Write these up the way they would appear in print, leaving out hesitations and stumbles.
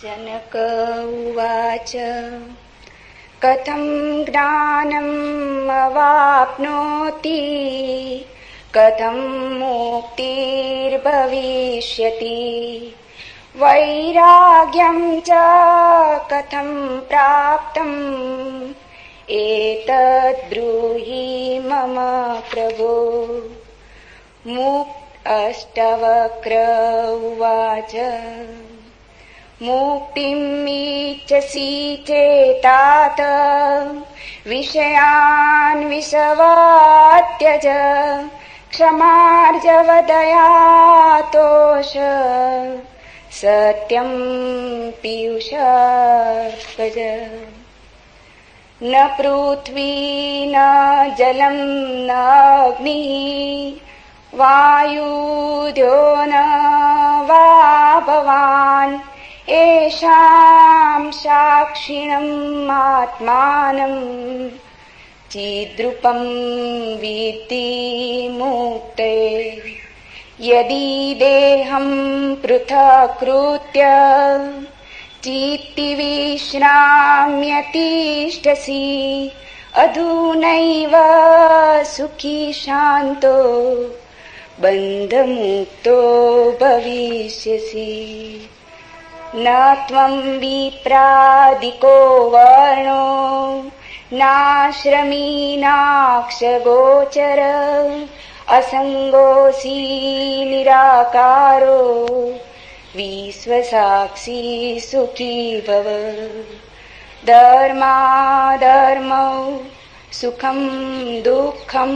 जनक उवाच कथं ज्ञानम् अवाप्नोति कथं मुक्तिर्भविष्यति वैराग्यं च कथं प्राप्तम् एतद् ब्रूहि मम प्रभो। अष्टवक्र उवाच मुक्तिमिच्छसि चेतात विषयान् विषवात्यज क्षमार्जवदया तोष सत्यं पीयूषार्कज। न पृथ्वी न जलं न अग्निः वायुद्यो न वा भवान् येषां साक्षिणम् आत्मानं चिद्रूपं विद्धि मुक्ते। यदि देहं पृथक्कृत्य चित्ति विश्राम्यतिष्ठसि अधुनैव सुखी शान्तो बन्धमुक्तो भविष्यसि। न त्वं विप्रादिको वर्णो नाश्रमी नाक्षगोचर असङ्गोऽसि निराकारो विश्वसाक्षी सुखी भव। धर्माधर्मौ सुखं दुःखं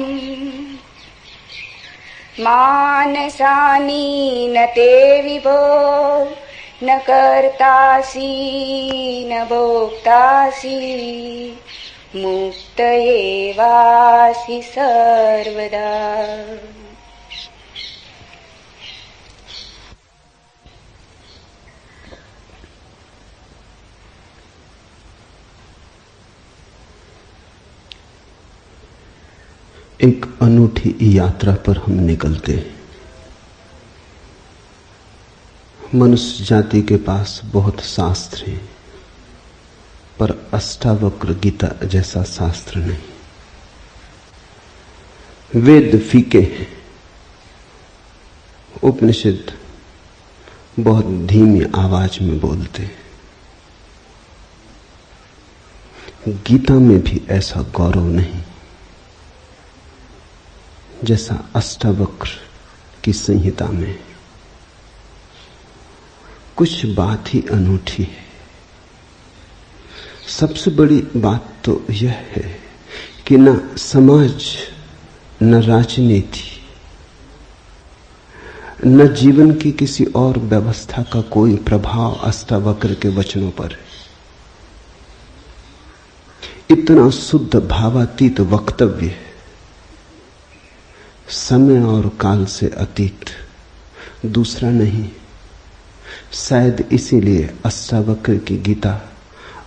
मानसानि न ते विभो न कर्तासि न भोक्तासि मुक्त एवासि सर्वदा। एक अनूठी यात्रा पर हम निकलते हैं। मनुष्य जाति के पास बहुत शास्त्र हैं, पर अष्टावक्र गीता जैसा शास्त्र नहीं। वेद फीके हैं, उपनिषद बहुत धीमी आवाज में बोलते हैं। गीता में भी ऐसा गौरव नहीं जैसा अष्टावक्र की संहिता में। कुछ बात ही अनूठी है। सबसे बड़ी बात तो यह है कि न समाज, न राजनीति, न जीवन की किसी और व्यवस्था का कोई प्रभाव अष्टावक्र के वचनों पर है। इतना शुद्ध भावातीत वक्तव्य, समय और काल से अतीत, दूसरा नहीं। शायद इसीलिए अष्टावक्र की गीता,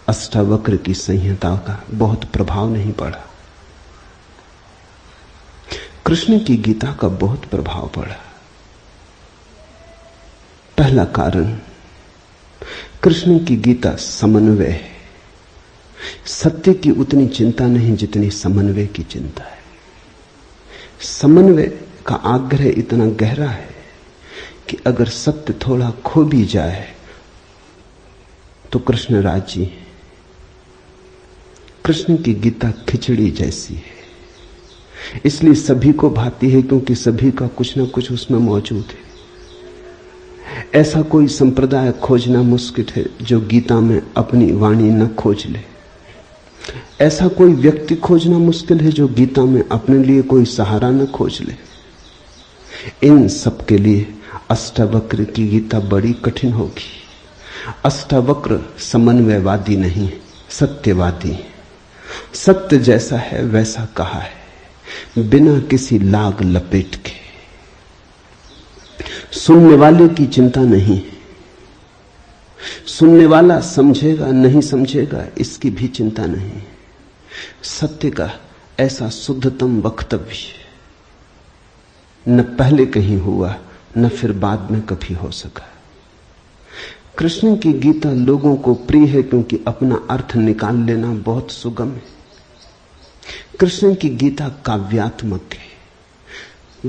अष्टावक्र की संहिता का बहुत प्रभाव नहीं पड़ा। कृष्ण की गीता का बहुत प्रभाव पड़ा। पहला कारण, कृष्ण की गीता समन्वय है। सत्य की उतनी चिंता नहीं जितनी समन्वय की चिंता है। समन्वय का आग्रह इतना गहरा है कि अगर सत्य थोड़ा खो भी जाए तो कृष्ण राजी है। कृष्ण की गीता खिचड़ी जैसी है, इसलिए सभी को भाती है, क्योंकि सभी का कुछ ना कुछ उसमें मौजूद है। ऐसा कोई संप्रदाय खोजना मुश्किल है जो गीता में अपनी वाणी न खोज ले। ऐसा कोई व्यक्ति खोजना मुश्किल है जो गीता में अपने लिए कोई सहारा न खोज ले। इन सब के लिए अष्टावक्र की गीता बड़ी कठिन होगी। अष्टावक्र समन्वयवादी नहीं, सत्यवादी। सत्य जैसा है वैसा कहा है, बिना किसी लाग लपेट के। सुनने वाले की चिंता नहीं, सुनने वाला समझेगा नहीं समझेगा इसकी भी चिंता नहीं। सत्य का ऐसा शुद्धतम वक्तव्य न पहले कहीं हुआ न फिर बाद में कभी हो सका। कृष्ण की गीता लोगों को प्रिय है क्योंकि अपना अर्थ निकाल लेना बहुत सुगम है। कृष्ण की गीता काव्यात्मक है।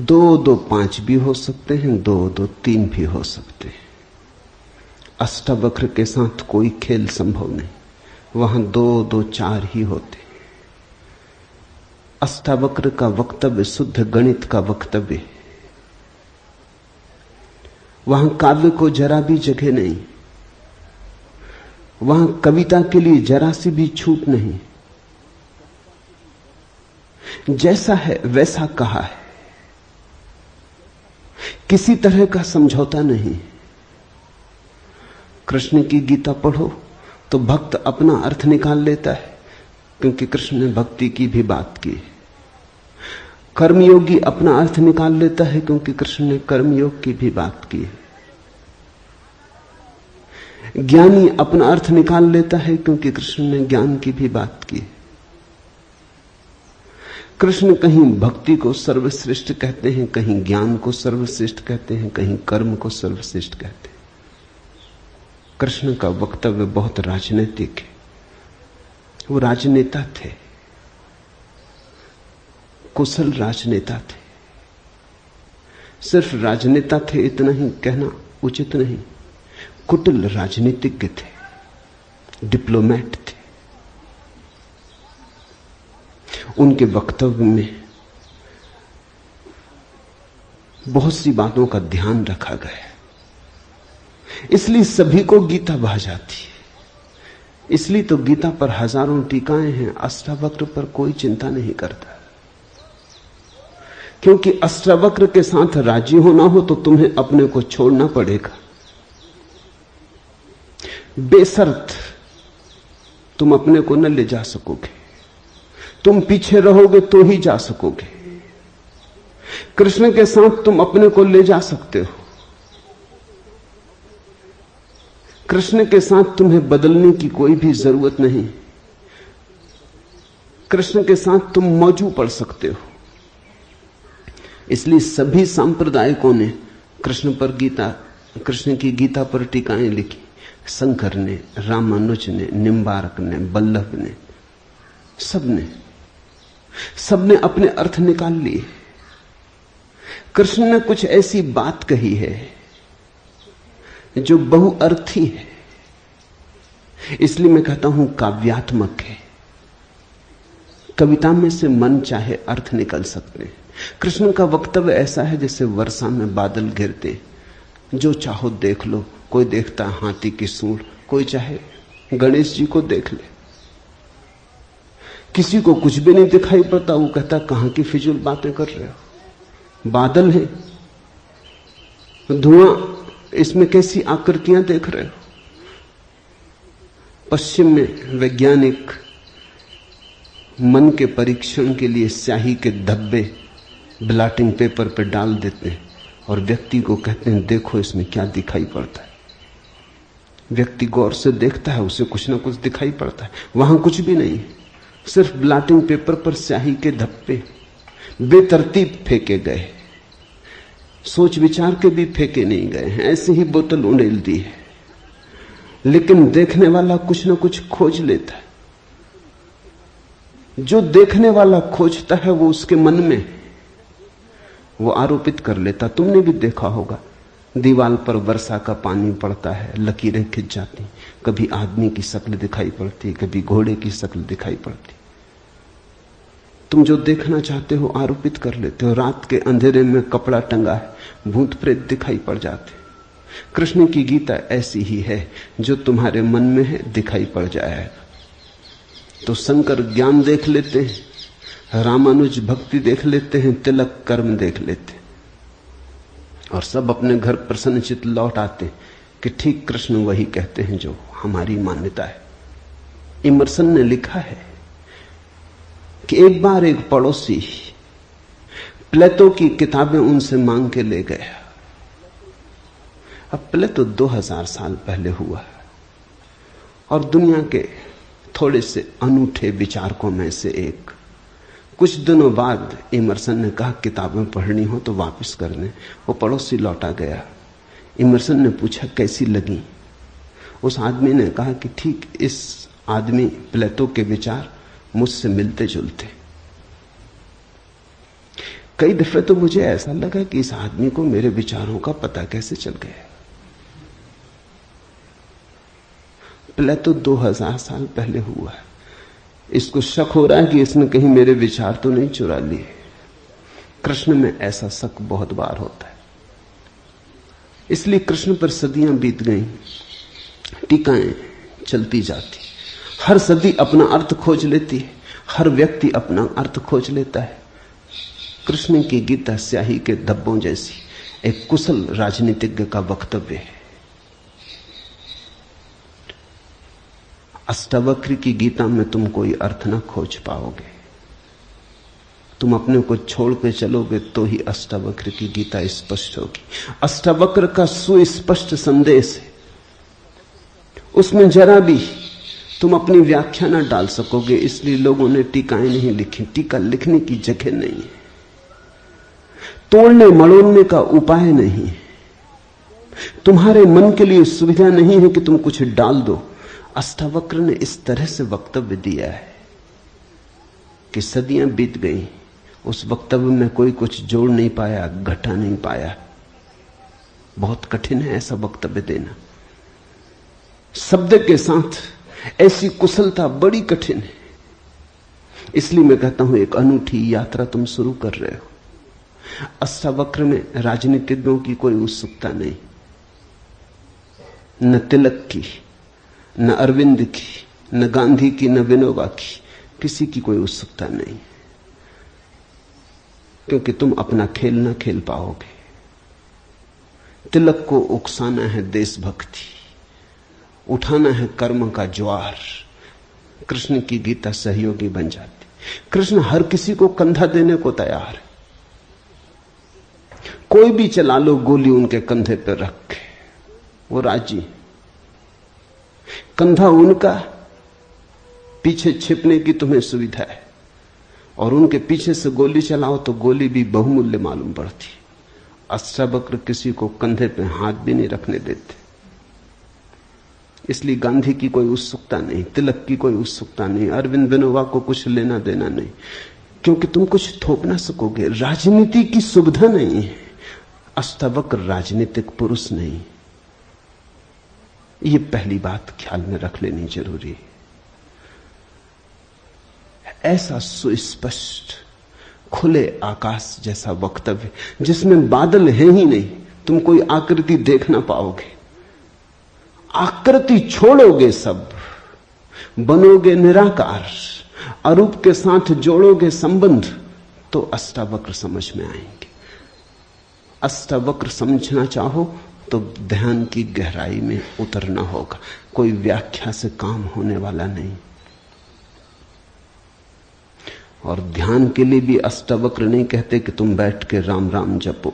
2 2 5 भी हो सकते हैं, 2 2 3 भी हो सकते हैं। अष्टावक्र के साथ कोई खेल संभव नहीं, वहां 2 2 4 ही होते। अष्टावक्र का वक्तव्य शुद्ध गणित का वक्तव्य है। वहां काव्य को जरा भी जगह नहीं, वहां कविता के लिए जरा सी भी छूट नहीं। जैसा है वैसा कहा है, किसी तरह का समझौता नहीं। कृष्ण की गीता पढ़ो तो भक्त अपना अर्थ निकाल लेता है, क्योंकि कृष्ण ने भक्ति की भी बात की। कर्मयोगी अपना अर्थ निकाल लेता है, क्योंकि कृष्ण ने कर्मयोग की भी बात की है। ज्ञानी अपना अर्थ निकाल लेता है, क्योंकि कृष्ण ने ज्ञान की भी बात की है। कृष्ण कहीं भक्ति को सर्वश्रेष्ठ कहते हैं, कहीं ज्ञान को सर्वश्रेष्ठ कहते हैं, कहीं कर्म को सर्वश्रेष्ठ कहते हैं। कृष्ण का वक्तव्य बहुत राजनीतिक है। वो राजनेता थे, कुशल राजनेता थे। सिर्फ राजनेता थे इतना ही कहना उचित नहीं, कुटिल राजनीतिज्ञ थे, डिप्लोमेट थे। उनके वक्तव्य में बहुत सी बातों का ध्यान रखा गया, इसलिए सभी को गीता भा जाती है। इसलिए तो गीता पर हजारों टीकाएं हैं, अष्टावक्र पर कोई चिंता नहीं करता। क्योंकि अष्टावक्र के साथ राजी होना हो तो तुम्हें अपने को छोड़ना पड़ेगा। बेशर्त तुम अपने को न ले जा सकोगे, तुम पीछे रहोगे तो ही जा सकोगे। कृष्ण के साथ तुम अपने को ले जा सकते हो। कृष्ण के साथ तुम्हें बदलने की कोई भी जरूरत नहीं। कृष्ण के साथ तुम मौजू पड़ सकते हो। इसलिए सभी सांप्रदायिकों ने कृष्ण की गीता पर टीकाएं लिखी। शंकर ने, रामानुज ने, निम्बारक ने, बल्लभ ने, सबने अपने अर्थ निकाल लिए। कृष्ण ने कुछ ऐसी बात कही है जो बहुअर्थी है, इसलिए मैं कहता हूं काव्यात्मक है। कविता में से मन चाहे अर्थ निकल सकते हैं। कृष्ण का वक्तव्य ऐसा है जैसे वर्षा में बादल गिरते, जो चाहो देख लो। कोई देखता हाथी की सूंड, कोई चाहे गणेश जी को देख ले। किसी को कुछ भी नहीं दिखाई पड़ता, वो कहता कहां की फिजूल बातें कर रहे हो। बादल है, धुआं, इसमें कैसी आकृतियां देख रहे हो। पश्चिम में वैज्ञानिक मन के परीक्षण के लिए स्याही के धब्बे ब्लॉटिंग पेपर पर डाल देते हैं और व्यक्ति को कहते हैं देखो इसमें क्या दिखाई पड़ता है। व्यक्ति गौर से देखता है, उसे कुछ ना कुछ दिखाई पड़ता है। वहां कुछ भी नहीं, सिर्फ ब्लॉटिंग पेपर पर स्याही के धब्बे बेतरतीब फेंके गए, सोच विचार के भी फेंके नहीं गए हैं, ऐसे ही बोतल उड़ेल दी है। लेकिन देखने वाला कुछ ना कुछ खोज लेता है। जो देखने वाला खोजता है वो उसके मन में वो आरोपित कर लेता। तुमने भी देखा होगा, दीवार पर वर्षा का पानी पड़ता है, लकीरें खिंच जाती, कभी आदमी की शक्ल दिखाई पड़ती, कभी घोड़े की शक्ल दिखाई पड़ती। तुम जो देखना चाहते हो आरोपित कर लेते हो। रात के अंधेरे में कपड़ा टंगा है, भूत प्रेत दिखाई पड़ जाते। कृष्ण की गीता ऐसी ही है, जो तुम्हारे मन में है दिखाई पड़ जाएगा। तो शंकर ज्ञान देख लेते हैं, रामानुज भक्ति देख लेते हैं, तिलक कर्म देख लेते हैं, और सब अपने घर प्रसन्नचित्त लौट आते कि ठीक कृष्ण वही कहते हैं जो हमारी मान्यता है। इमर्सन ने लिखा है कि एक बार एक पड़ोसी प्लेटो की किताबें उनसे मांग के ले गया। अब प्लेटो 2000 साल पहले हुआ और दुनिया के थोड़े से अनूठे विचारकों में से एक। कुछ दिनों बाद इमर्सन ने कहा किताबें पढ़नी हो तो वापस करने। वो पड़ोसी लौटा गया। इमर्सन ने पूछा कैसी लगी। उस आदमी ने कहा कि ठीक इस आदमी प्लेटो के विचार मुझसे मिलते जुलते। कई दफे तो मुझे ऐसा लगा कि इस आदमी को मेरे विचारों का पता कैसे चल गया। प्लेटो 2000 साल पहले हुआ है। इसको शक हो रहा है कि इसने कहीं मेरे विचार तो नहीं चुरा लिए। कृष्ण में ऐसा शक बहुत बार होता है, इसलिए कृष्ण पर सदियां बीत गईं, टीकाएं चलती जाती, हर सदी अपना अर्थ खोज लेती है, हर व्यक्ति अपना अर्थ खोज लेता है। कृष्ण की गीता स्याही के धब्बों जैसी एक कुशल राजनीतिज्ञ का वक्तव्य है। अष्टावक्र की गीता में तुम कोई अर्थ ना खोज पाओगे। तुम अपने को छोड़ के चलोगे तो ही अष्टावक्र की गीता स्पष्ट होगी। अष्टावक्र का सुस्पष्ट संदेश है, उसमें जरा भी तुम अपनी व्याख्या ना डाल सकोगे। इसलिए लोगों ने टीकाएं नहीं लिखी। टीका लिखने की जगह नहीं है, तोड़ने मड़ोड़ने का उपाय नहीं है, तुम्हारे मन के लिए सुविधा नहीं है कि तुम कुछ डाल दो। अष्टावक्र ने इस तरह से वक्तव्य दिया है कि सदियां बीत गई, उस वक्तव्य में कोई कुछ जोड़ नहीं पाया, घटा नहीं पाया। बहुत कठिन है ऐसा वक्तव्य देना। शब्द के साथ ऐसी कुशलता बड़ी कठिन है। इसलिए मैं कहता हूं एक अनूठी यात्रा तुम शुरू कर रहे हो। अष्टावक्र में राजनीतिज्ञों की कोई उत्सुकता नहीं, न तिलक की, न अरविंद की, न गांधी की, न विनोबा की, किसी की कोई उत्सुकता नहीं, क्योंकि तुम अपना खेल न खेल पाओगे। तिलक को उकसाना है देशभक्ति, उठाना है कर्म का ज्वार। कृष्ण की गीता सहयोगी बन जाती। कृष्ण हर किसी को कंधा देने को तैयार है। कोई भी चला लो गोली उनके कंधे पर रख के, वो राजी। कंधा उनका, पीछे छिपने की तुम्हें सुविधा है, और उनके पीछे से गोली चलाओ तो गोली भी बहुमूल्य मालूम पड़ती। अष्टावक्र किसी को कंधे पे हाथ भी नहीं रखने देते। इसलिए गांधी की कोई उत्सुकता नहीं, तिलक की कोई उत्सुकता नहीं, अरविंद विनोबा को कुछ लेना देना नहीं, क्योंकि तुम कुछ थोप ना सकोगे। राजनीति की सुविधा नहीं है। अष्टावक्र राजनीतिक पुरुष नहीं। ये पहली बात ख्याल में रख लेनी जरूरी है। ऐसा सुस्पष्ट खुले आकाश जैसा वक्तव्य जिसमें बादल है ही नहीं, तुम कोई आकृति देख ना पाओगे। आकृति छोड़ोगे, सब बनोगे निराकार, अरूप के साथ जोड़ोगे संबंध, तो अष्टावक्र समझ में आएंगे। अष्टावक्र समझना चाहो तो ध्यान की गहराई में उतरना होगा। कोई व्याख्या से काम होने वाला नहीं। और ध्यान के लिए भी अष्टावक्र नहीं कहते कि तुम बैठ के राम राम जपो।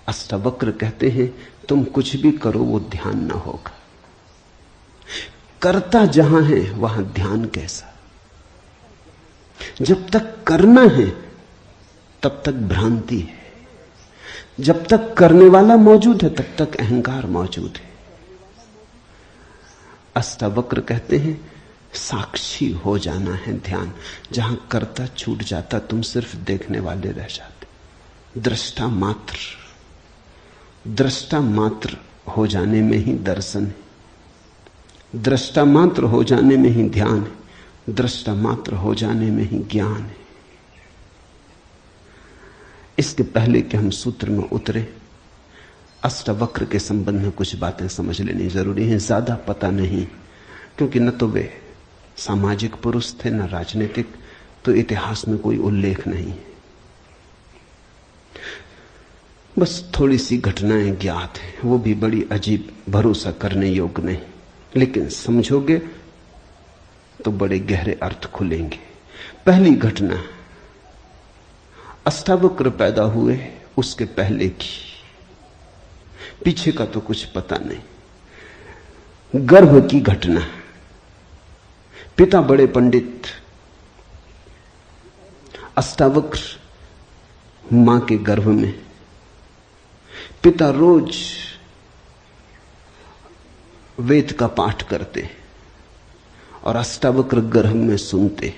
अष्टावक्र कहते हैं तुम कुछ भी करो वो ध्यान ना होगा। करता जहां है वहां ध्यान कैसा? जब तक करना है तब तक भ्रांति है, जब तक करने वाला मौजूद है तब तक अहंकार मौजूद है। अष्टावक्र कहते हैं साक्षी हो जाना है ध्यान। जहां करता छूट जाता तुम सिर्फ देखने वाले रह जाते। दृष्टा मात्र, दृष्टा मात्र हो जाने में ही दर्शन है, दृष्टा मात्र हो जाने में ही ध्यान है, दृष्टा मात्र हो जाने में ही ज्ञान है। इसके पहले कि हम सूत्र में उतरे, अष्टावक्र के संबंध में कुछ बातें समझ लेनी जरूरी है। ज्यादा पता नहीं, क्योंकि न तो वे सामाजिक पुरुष थे न राजनीतिक, तो इतिहास में कोई उल्लेख नहीं है। बस थोड़ी सी घटनाएं ज्ञात हैं, वो भी बड़ी अजीब, भरोसा करने योग्य नहीं, लेकिन समझोगे तो बड़े गहरे अर्थ खुलेंगे। पहली घटना अष्टावक्र पैदा हुए उसके पहले की, पीछे का तो कुछ पता नहीं। गर्भ की घटना। पिता बड़े पंडित, अष्टावक्र मां के गर्भ में, पिता रोज वेद का पाठ करते और अष्टावक्र गर्भ में सुनते।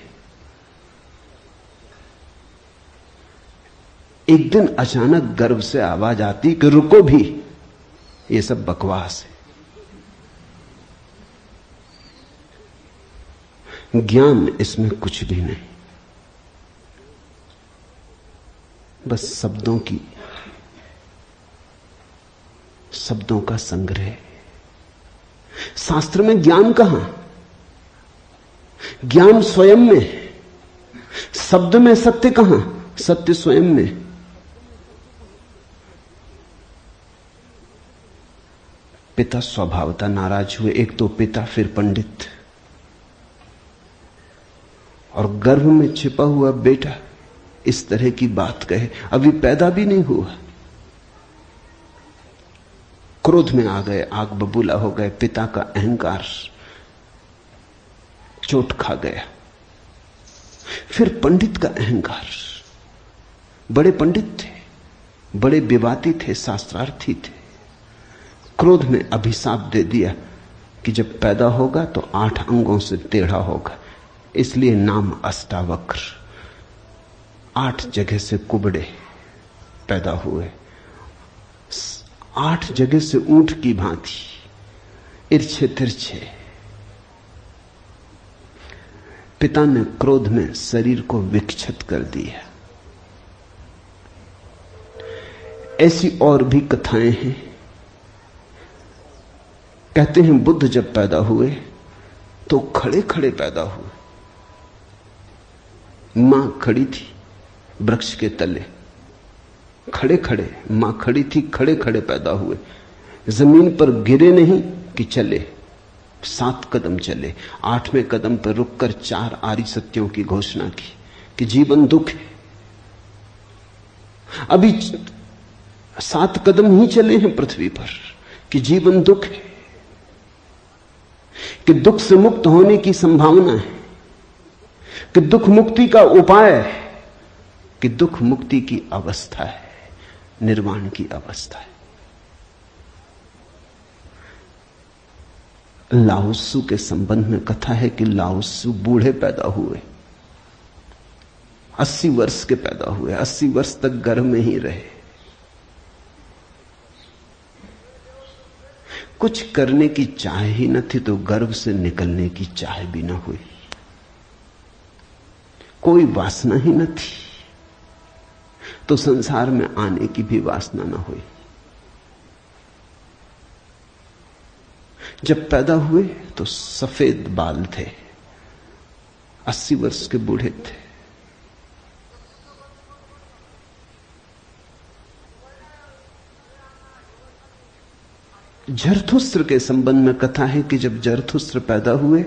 एक दिन अचानक गर्भ से आवाज आती कि रुको भी, ये सब बकवास है। ज्ञान इसमें कुछ भी नहीं, बस शब्दों का संग्रह। शास्त्र में ज्ञान कहां? ज्ञान स्वयं में। शब्द में सत्य कहां? सत्य स्वयं में। पिता स्वभावतः नाराज हुए। एक तो पिता, फिर पंडित, और गर्भ में छिपा हुआ बेटा इस तरह की बात कहे, अभी पैदा भी नहीं हुआ। क्रोध में आ गए, आग बबूला हो गए। पिता का अहंकार चोट खा गया। फिर पंडित का अहंकार। बड़े पंडित थे, बड़े विवादी थे, शास्त्रार्थी थे। क्रोध में अभिशाप दे दिया कि जब पैदा होगा तो 8 अंगों से टेढ़ा होगा, इसलिए नाम अष्टावक्र। 8 जगह से कुबड़े पैदा हुए, 8 जगह से ऊंट की भांति इर्छे तिरछे। पिता ने क्रोध में शरीर को विक्षत कर दिया। ऐसी और भी कथाएं हैं। कहते हैं बुद्ध जब पैदा हुए तो खड़े खड़े पैदा हुए। मां खड़ी थी वृक्ष के तले, खड़े खड़े मां खड़ी थी, खड़े खड़े पैदा हुए। जमीन पर गिरे नहीं कि चले, 7 कदम चले। 8वें कदम पर रुककर 4 आर्य सत्यों की घोषणा की कि जीवन दुख है। अभी 7 कदम ही चले हैं पृथ्वी पर कि जीवन दुख है, कि दुख से मुक्त होने की संभावना है, कि दुख मुक्ति का उपाय है, कि दुख मुक्ति की अवस्था है, निर्वाण की अवस्था है। लाओत्सु के संबंध में कथा है कि लाओत्सु बूढ़े पैदा हुए, 80 वर्ष के पैदा हुए, 80 वर्ष तक गर्भ में ही रहे। कुछ करने की चाह ही न थी तो गर्भ से निकलने की चाह भी न हुई। कोई वासना ही न थी तो संसार में आने की भी वासना न हुई। जब पैदा हुए तो सफेद बाल थे, 80 वर्ष के बूढ़े थे। जरथुस्त्र के संबंध में कथा है कि जब जरथुस्त्र पैदा हुए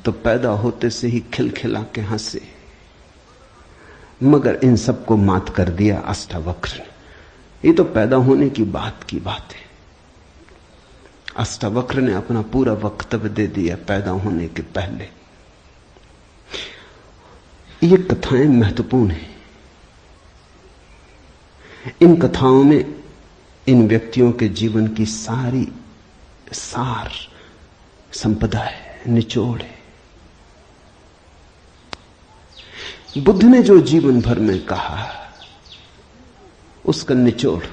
तो पैदा होते से ही खिलखिला के हंसे, मगर इन सबको मात कर दिया अष्टावक्र ने। ये तो पैदा होने की बात है। अष्टावक्र ने अपना पूरा वक्तव्य दे दिया पैदा होने के पहले। ये कथाएं महत्वपूर्ण हैं। इन कथाओं में इन व्यक्तियों के जीवन की सारी सार संपदा है, निचोड़ है। बुद्ध ने जो जीवन भर में कहा उसका निचोड़।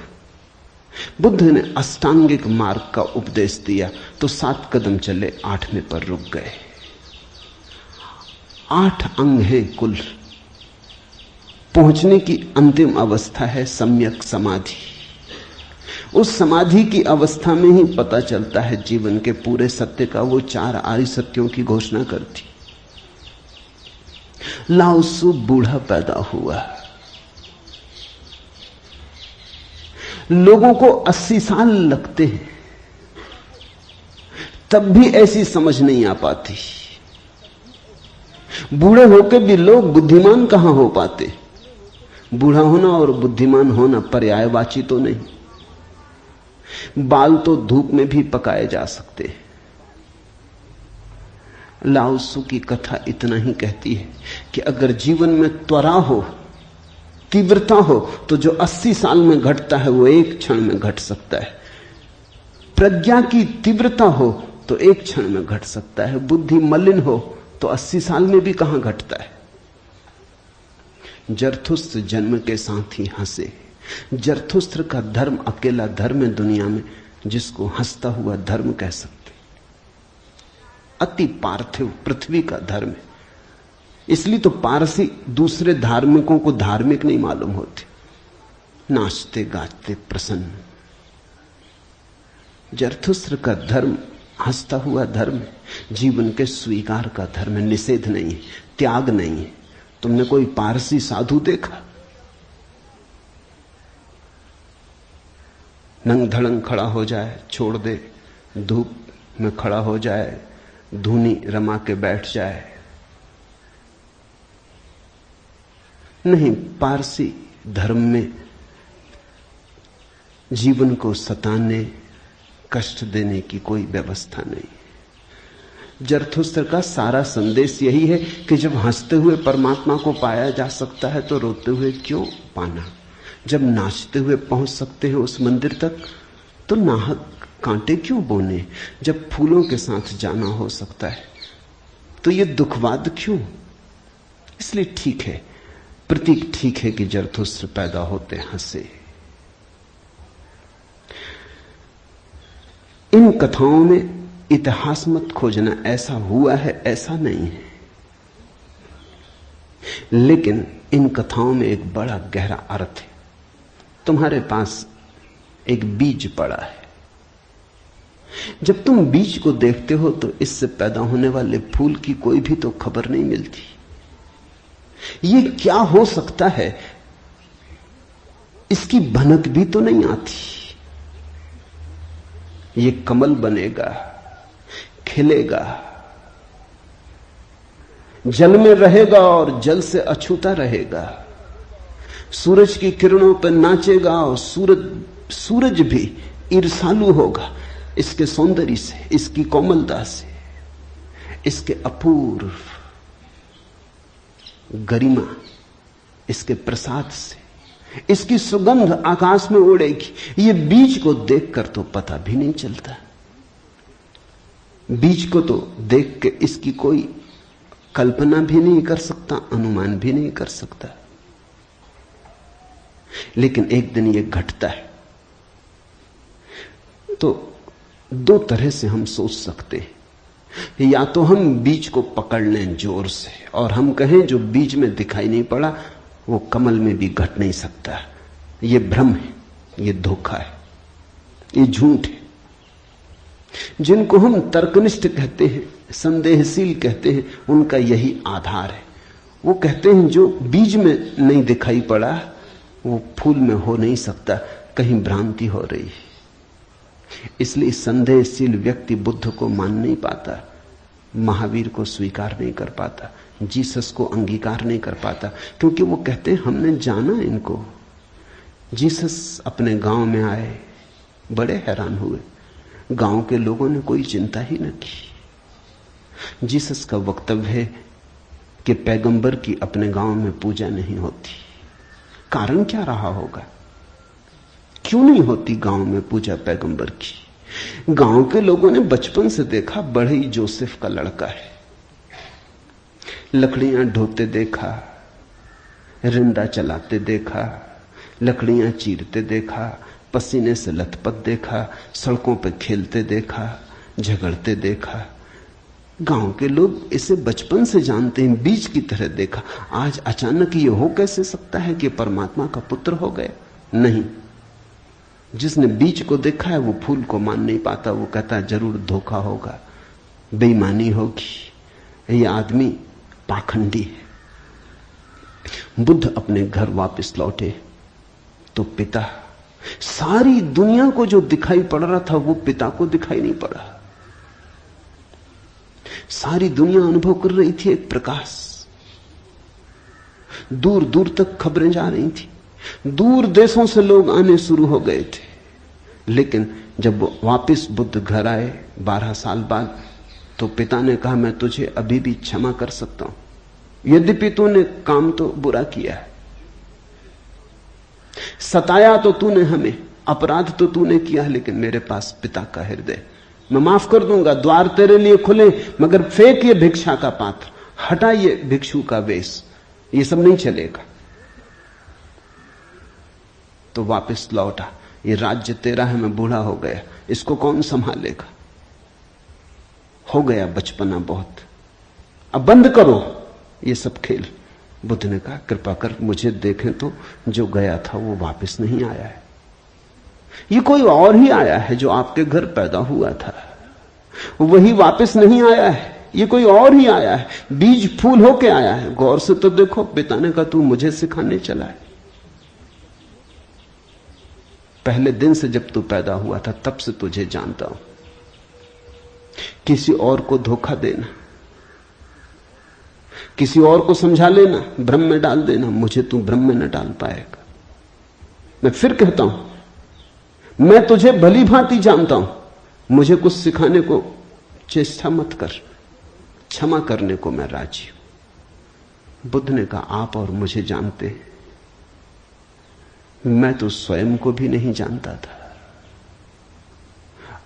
बुद्ध ने अष्टांगिक मार्ग का उपदेश दिया तो 7 कदम चले, 8वें पर रुक गए। 8 अंग हैं कुल। पहुंचने की अंतिम अवस्था है सम्यक समाधि। उस समाधि की अवस्था में ही पता चलता है जीवन के पूरे सत्य का। वो 4 आर्य सत्यों की घोषणा करती। लाओत्सु बूढ़ा पैदा हुआ। लोगों को 80 साल लगते हैं, तब भी ऐसी समझ नहीं आ पाती। बूढ़े होकर भी लोग बुद्धिमान कहां हो पाते। बूढ़ा होना और बुद्धिमान होना पर्यायवाची तो नहीं। बाल तो धूप में भी पकाए जा सकते हैं। लाओत्सु की कथा इतना ही कहती है कि अगर जीवन में त्वरा हो तीव्रता हो तो जो 80 साल में घटता है वो एक क्षण में घट सकता है। प्रज्ञा की तीव्रता हो तो एक क्षण में घट सकता है। बुद्धि मलिन हो तो 80 साल में भी कहां घटता है। जरथुस्त्र जन्म के साथ ही हंसे। जरथुस्त्र का धर्म अकेला धर्म है दुनिया में जिसको हंसता हुआ धर्म कह सकते। अति पार्थिव पृथ्वी का धर्म है। इसलिए तो पारसी दूसरे धार्मिकों को धार्मिक नहीं मालूम होते, नाचते गाते प्रसन्न। जरथुस्त्र का धर्म हंसता हुआ धर्म है, जीवन के स्वीकार का धर्म है, निषेध नहीं है, त्याग नहीं है। तुमने कोई पारसी साधु देखा? नंग धड़ंग खड़ा हो जाए, छोड़ दे, धूप में खड़ा हो जाए, धूनी रमा के बैठ जाए? नहीं, पारसी धर्म में जीवन को सताने कष्ट देने की कोई व्यवस्था नहीं। जरथुस्त्र का सारा संदेश यही है कि जब हंसते हुए परमात्मा को पाया जा सकता है तो रोते हुए क्यों पाना। जब नाचते हुए पहुंच सकते हैं उस मंदिर तक तो नाहक कांटे क्यों बोने। जब फूलों के साथ जाना हो सकता है तो ये दुखवाद क्यों। इसलिए ठीक है, प्रतीक ठीक है कि जरथुस्त्र पैदा होते हंसे। इन कथाओं में इतिहास मत खोजना, ऐसा हुआ है ऐसा नहीं है, लेकिन इन कथाओं में एक बड़ा गहरा अर्थ है। तुम्हारे पास एक बीज पड़ा है, जब तुम बीज को देखते हो तो इससे पैदा होने वाले फूल की कोई भी तो खबर नहीं मिलती। ये क्या हो सकता है इसकी भनक भी तो नहीं आती। ये कमल बनेगा, खिलेगा, जल में रहेगा और जल से अछूता रहेगा, सूरज की किरणों पर नाचेगा और सूरज भी ईर्ष्यालु होगा इसके सौंदर्य से, इसकी कोमलता से, इसके अपूर्व गरिमा, इसके प्रसाद से। इसकी सुगंध आकाश में उड़ेगी। ये बीज को देखकर तो पता भी नहीं चलता। बीज को तो देख के इसकी कोई कल्पना भी नहीं कर सकता, अनुमान भी नहीं कर सकता। लेकिन एक दिन ये घटता है तो दो तरह से हम सोच सकते हैं। या तो हम बीज को पकड़ लें जोर से और हम कहें जो बीज में दिखाई नहीं पड़ा वो कमल में भी घट नहीं सकता। ये भ्रम है, ये धोखा है, ये झूठ है। जिनको हम तर्कनिष्ठ कहते हैं, संदेहशील कहते हैं, उनका यही आधार है। वो कहते हैं जो बीज में नहीं दिखाई पड़ा वो फूल में हो नहीं सकता, कहीं भ्रांति हो रही है। इसलिए संदेहशील व्यक्ति बुद्ध को मान नहीं पाता, महावीर को स्वीकार नहीं कर पाता, जीसस को अंगीकार नहीं कर पाता, क्योंकि वो कहते हैं हमने जाना इनको। जीसस अपने गांव में आए, बड़े हैरान हुए, गांव के लोगों ने कोई चिंता ही न की। जीसस का वक्तव्य है कि पैगंबर की अपने गांव में पूजा नहीं होती। कारण क्या रहा होगा, क्यों नहीं होती गांव में पूजा पैगंबर की? गांव के लोगों ने बचपन से देखा, बड़े ही जोसेफ का लड़का है, लकड़ियां ढोते देखा, रिंदा चलाते देखा, लकड़ियां चीरते देखा, पसीने से लथपथ देखा, सड़कों पर खेलते देखा, झगड़ते देखा। गांव के लोग इसे बचपन से जानते हैं, बीज की तरह देखा। आज अचानक ये हो कैसे सकता है कि परमात्मा का पुत्र हो गए? नहीं, जिसने बीज को देखा है वो फूल को मान नहीं पाता। वो कहता है जरूर धोखा होगा, बेईमानी होगी, ये आदमी पाखंडी है। बुद्ध अपने घर वापस लौटे तो पिता, सारी दुनिया को जो दिखाई पड़ रहा था वो पिता को दिखाई नहीं पड़ा। सारी दुनिया अनुभव कर रही थी एक प्रकाश, दूर दूर तक खबरें जा रही थी, दूर देशों से लोग आने शुरू हो गए थे। लेकिन जब वो वापस बुद्ध घर आए 12 साल बाद, तो पिता ने कहा मैं तुझे अभी भी क्षमा कर सकता हूं, यद्यपि तूने काम तो बुरा किया है, सताया तो तूने हमें, अपराध तो तूने किया, लेकिन मेरे पास पिता का हृदय, मैं माफ कर दूंगा, द्वार तेरे लिए खुले, मगर फेंक ये भिक्षा का पात्र, हटा ये भिक्षु का वेश, ये सब नहीं चलेगा। तो वापस लौटा, ये राज्य तेरा है, मैं बूढ़ा हो गया, इसको कौन संभालेगा? हो गया बचपना बहुत, अब बंद करो ये सब खेल। बुद्ध ने कहा कृपा कर मुझे देखें तो, जो गया था वो वापस नहीं आया है, ये कोई और ही आया है जो आपके घर पैदा हुआ था, वही वापस नहीं आया है, ये कोई और ही आया है, बीज फूल होके आया है। गौर से तो देखो, पिता ने कहा तू मुझे सिखाने चला है। पहले दिन से जब तू पैदा हुआ था तब से तुझे जानता हूं। किसी और को धोखा देना, किसी और को समझा लेना, भ्रम में डाल देना, मुझे तू भ्रम में न डाल पाएगा। मैं फिर कहता हूं, मैं तुझे भली भांति जानता हूं, मुझे कुछ सिखाने को चेष्टा मत कर, क्षमा करने को मैं राजी हूं। बुद्ध ने कहा आप और मुझे जानते हैं, मैं तो स्वयं को भी नहीं जानता था,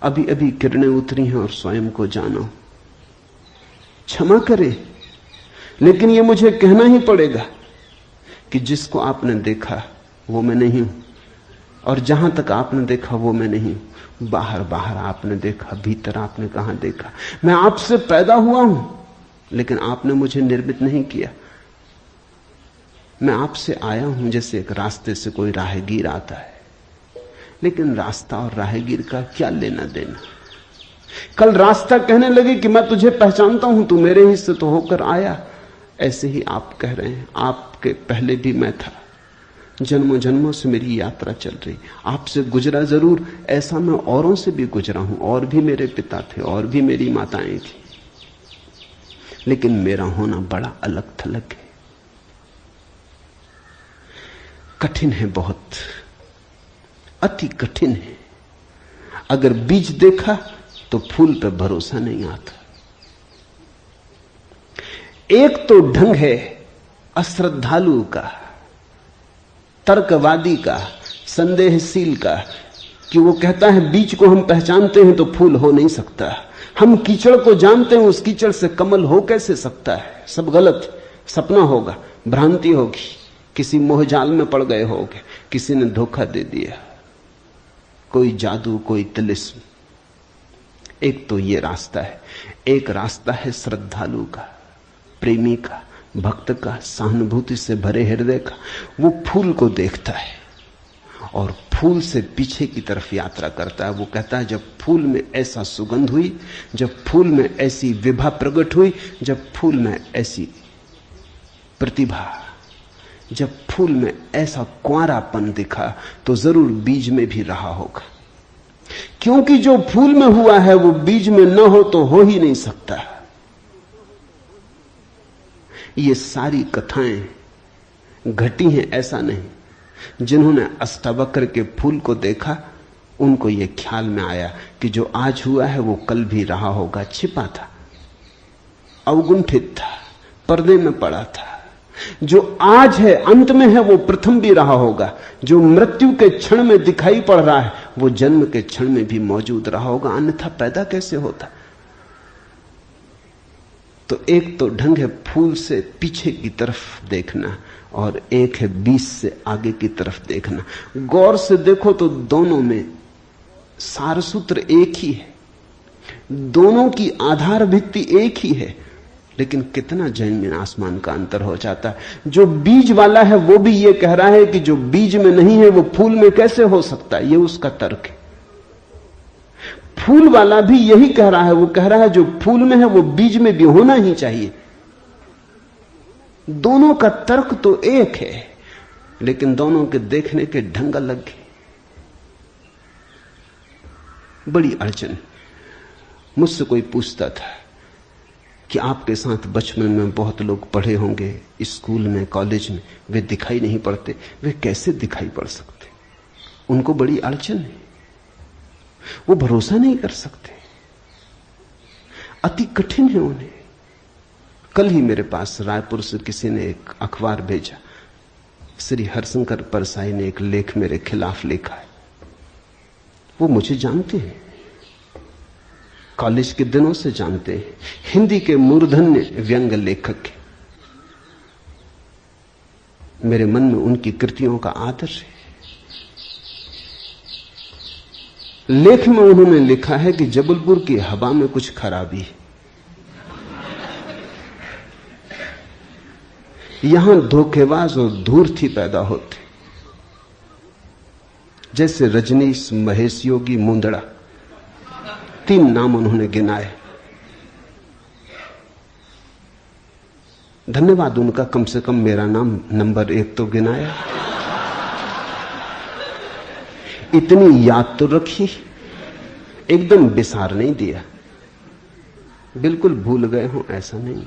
अभी अभी किरणें उतरी हैं और स्वयं को जानो। क्षमा करे, लेकिन यह मुझे कहना ही पड़ेगा कि जिसको आपने देखा वो मैं नहीं हूं, और जहां तक आपने देखा वो मैं नहीं हूं। बाहर बाहर आपने देखा, भीतर आपने कहां देखा? मैं आपसे पैदा हुआ हूं, लेकिन आपने मुझे निर्मित नहीं किया। मैं आपसे आया हूं जैसे एक रास्ते से कोई राहगीर आता है, लेकिन रास्ता और राहगीर का क्या लेना देना? कल रास्ता कहने लगे कि मैं तुझे पहचानता हूं, तू मेरे ही से तो होकर आया। ऐसे ही आप कह रहे हैं, आपके पहले भी मैं था, जन्मों जन्मों से मेरी यात्रा चल रही, आपसे गुजरा जरूर, ऐसा मैं औरों से भी गुजरा हूं, और भी मेरे पिता थे, और भी मेरी माताएं थी, लेकिन मेरा होना बड़ा अलग थलग है, कठिन है, बहुत अति कठिन है। अगर बीज देखा तो फूल पे भरोसा नहीं आता। एक तो ढंग है अश्रद्धालु का, तर्कवादी का, संदेहशील का, कि वो कहता है बीज को हम पहचानते हैं तो फूल हो नहीं सकता, हम कीचड़ को जानते हैं, उस कीचड़ से कमल हो कैसे सकता है? सब गलत, सपना होगा, भ्रांति होगी, किसी मोहजाल में पड़ गए होगे, किसी ने धोखा दे दिया, कोई जादू, कोई तिलिस्म। एक तो ये रास्ता है, एक रास्ता है श्रद्धालु का, प्रेमी का, भक्त का, सहानुभूति से भरे हृदय का। वो फूल को देखता है और फूल से पीछे की तरफ यात्रा करता है। वो कहता है जब फूल में ऐसा सुगंध हुई, जब फूल में ऐसी विभा प्रकट हुई, जब फूल में ऐसी प्रतिभा, जब फूल में ऐसा कुंवारापन दिखा, तो जरूर बीज में भी रहा होगा, क्योंकि जो फूल में हुआ है वो बीज में न हो तो हो ही नहीं सकता। ये सारी कथाएं घटी हैं ऐसा नहीं। जिन्होंने अष्टावक्र के फूल को देखा उनको ये ख्याल में आया कि जो आज हुआ है वो कल भी रहा होगा, छिपा था, अवगुंठित था, पर्दे में पड़ा था। जो आज है अंत में है वो प्रथम भी रहा होगा, जो मृत्यु के क्षण में दिखाई पड़ रहा है वो जन्म के क्षण में भी मौजूद रहा होगा, अन्यथा पैदा कैसे होता? तो एक तो ढंग है फूल से पीछे की तरफ देखना, और एक है बीज से आगे की तरफ देखना। गौर से देखो तो दोनों में सारसूत्र एक ही है, दोनों की आधार भित्ति एक ही है, लेकिन कितना जमीन आसमान का अंतर हो जाता है। जो बीज वाला है वो भी ये कह रहा है कि जो बीज में नहीं है वो फूल में कैसे हो सकता है, ये उसका तर्क है। फूल वाला भी यही कह रहा है, वो कह रहा है जो फूल में है वो बीज में भी होना ही चाहिए। दोनों का तर्क तो एक है, लेकिन दोनों के देखने के ढंग अलग है। बड़ी अड़चन। मुझसे कोई पूछता था कि आपके साथ बचपन में बहुत लोग पढ़े होंगे, स्कूल में, कॉलेज में, वे दिखाई नहीं पड़ते, वे कैसे दिखाई पड़ सकते? उनको बड़ी अड़चन है, वो भरोसा नहीं कर सकते, अति कठिन है उन्हें। कल ही मेरे पास रायपुर से किसी ने एक अखबार भेजा, श्री हरिशंकर परसाई ने एक लेख मेरे खिलाफ लिखा है। वो मुझे जानते हैं, कॉलेज के दिनों से जानते हैं, हिंदी के मूर्धन्य व्यंग्य लेखक हैं। मेरे मन में उनकी कृतियों का आदर है। लेख में उन्होंने लिखा है कि जबलपुर की हवा में कुछ खराबी है, यहां धोखेबाज और धूर्ती पैदा होते, जैसे रजनीश, महेश योगी, मुंदड़ा, 3 नाम उन्होंने गिनाए। धन्यवाद उनका, कम से कम मेरा नाम नंबर 1 तो गिनाया। इतनी याद तो रखी, एकदम बिसार नहीं दिया, बिल्कुल भूल गए हो ऐसा नहीं।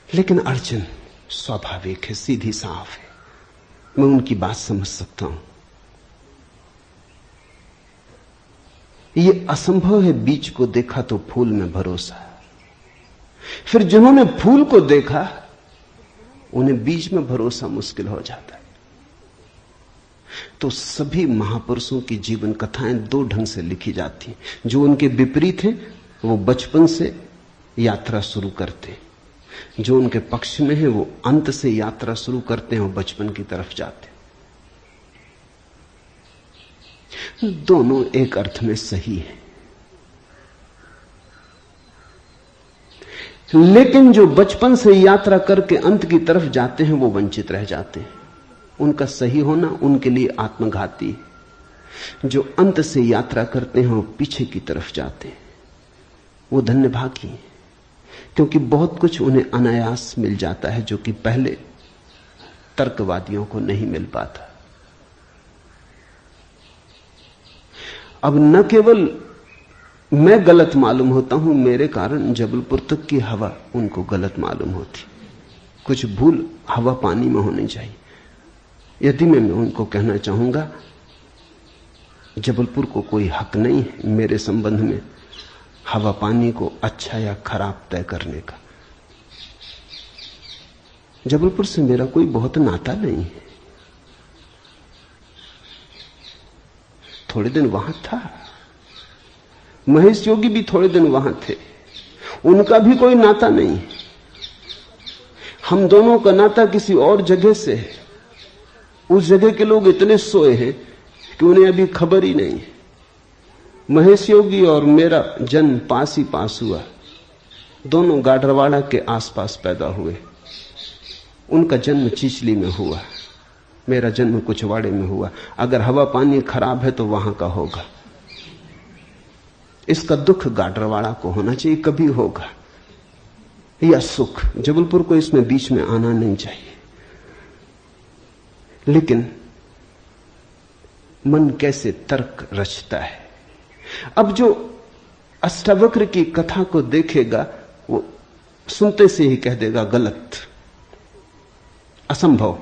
लेकिन अर्जुन स्वाभाविक है, सीधी साफ है, मैं उनकी बात समझ सकता हूं। यह असंभव है बीज को देखा तो फूल में भरोसा। फिर जिन्होंने फूल को देखा उन्हें बीज में भरोसा मुश्किल हो जाता है। तो सभी महापुरुषों की जीवन कथाएं 2 ढंग से लिखी जाती हैं। जो उनके विपरीत हैं वो बचपन से यात्रा शुरू करते हैं, जो उनके पक्ष में है वो अंत से यात्रा शुरू करते हैं और बचपन की तरफ जाते हैं। दोनों एक अर्थ में सही है, लेकिन जो बचपन से यात्रा करके अंत की तरफ जाते हैं वो वंचित रह जाते हैं। उनका सही होना उनके लिए आत्मघाती है। जो अंत से यात्रा करते हैं वो पीछे की तरफ जाते हैं, वो धन्यभागी हैं, क्योंकि बहुत कुछ उन्हें अनायास मिल जाता है जो कि पहले तर्कवादियों को नहीं मिल पाता। अब न केवल मैं गलत मालूम होता हूं, मेरे कारण जबलपुर तक की हवा उनको गलत मालूम होती। कुछ भूल हवा पानी में होनी चाहिए। यदि मैं उनको कहना चाहूंगा जबलपुर को कोई हक नहीं है मेरे संबंध में हवा पानी को अच्छा या खराब तय करने का। जबलपुर से मेरा कोई बहुत नाता नहीं है, थोड़े दिन वहां था, महेश योगी भी थोड़े दिन वहां थे, उनका भी कोई नाता नहीं। हम दोनों का नाता किसी और जगह से है। उस जगह के लोग इतने सोए हैं कि उन्हें अभी खबर ही नहीं है। महेश योगी और मेरा जन्म पास ही पास हुआ, दोनों गाडरवाड़ा के आसपास पैदा हुए। उनका जन्म चिचली में हुआ, मेरा जन्म कुचवाड़े में हुआ। अगर हवा पानी खराब है तो वहां का होगा। इसका दुख गाडरवाड़ा को होना चाहिए, कभी होगा, या सुख। जबलपुर को इसमें बीच में आना नहीं चाहिए। लेकिन मन कैसे तर्क रचता है। अब जो अष्टावक्र की कथा को देखेगा वो सुनते से ही कह देगा गलत, असंभव।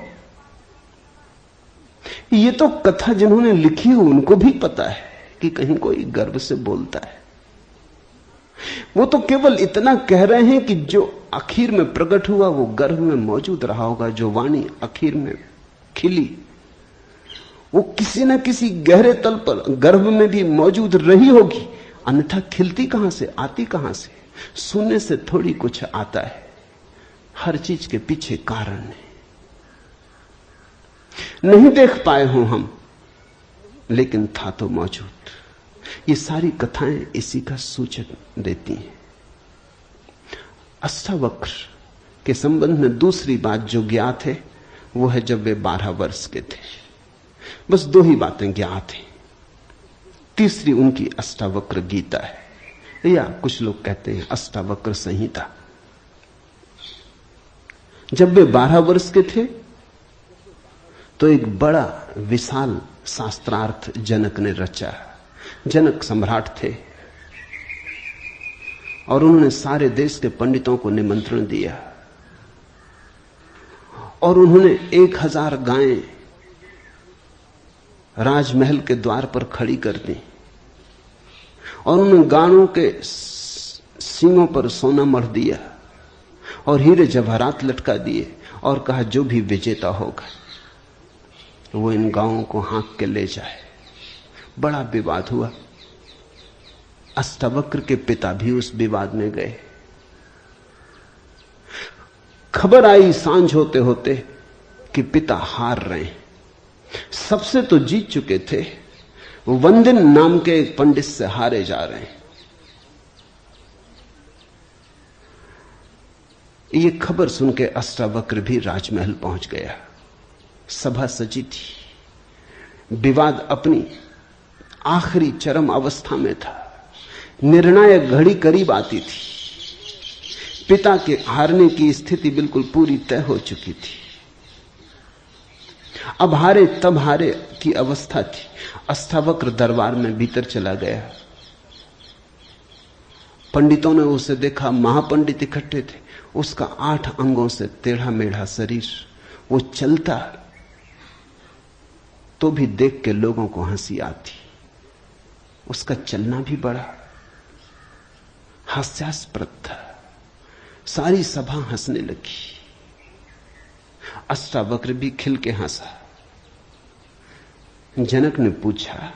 ये तो कथा जिन्होंने लिखी है उनको भी पता है कि कहीं कोई गर्व से बोलता है। वो तो केवल इतना कह रहे हैं कि जो आखिर में प्रकट हुआ वो गर्भ में मौजूद रहा होगा। जो वाणी आखिर में खिली वो किसी न किसी गहरे तल पर गर्भ में भी मौजूद रही होगी, अन्यथा खिलती कहां से, आती कहां से? सुनने से थोड़ी कुछ आता है, हर चीज के पीछे कारण है। नहीं देख पाए हो हम, लेकिन था तो मौजूद। ये सारी कथाएं इसी का सूचक देती हैं। अष्टावक्र के संबंध में दूसरी बात जो ज्ञात है वो है जब वे 12 वर्ष के थे। बस 2 ही बातें ज्ञात हैं। तीसरी उनकी अष्टावक्र गीता है, या कुछ लोग कहते हैं अष्टावक्र संहिता। जब वे 12 वर्ष के थे तो एक बड़ा विशाल शास्त्रार्थ जनक ने रचा। जनक सम्राट थे और उन्होंने सारे देश के पंडितों को निमंत्रण दिया और उन्होंने 1000 गायें राजमहल के द्वार पर खड़ी कर दी और उन्होंने गायों के सींगों पर सोना मढ़ दिया और हीरे जवाहरात लटका दिए और कहा जो भी विजेता होगा वो इन गांवों को हाँक के ले जाए। बड़ा विवाद हुआ। अष्टावक्र के पिता भी उस विवाद में गए। खबर आई सांझ होते होते कि पिता हार रहे हैं। सबसे तो जीत चुके थे, वंदन नाम के एक पंडित से हारे जा रहे हैं। ये खबर सुन के अष्टावक्र भी राजमहल पहुंच गया। सभा सजी थी। विवाद अपनी आखिरी चरम अवस्था में था। निर्णायक घड़ी करीब आती थी। पिता के हारने की स्थिति बिल्कुल पूरी तय हो चुकी थी। अब हारे तब हारे की अवस्था थी। अष्टावक्र दरबार में भीतर चला गया। पंडितों ने उसे देखा। महापंडित इकट्ठे थे। उसका 8 अंगों से टेढ़ा मेढ़ा शरीर, वो चलता तो भी देख के लोगों को हंसी आती। उसका चलना भी बड़ा हास्यास्पद था। सारी सभा हंसने लगी। अष्टावक्र भी खिल के हंसा। जनक ने पूछा,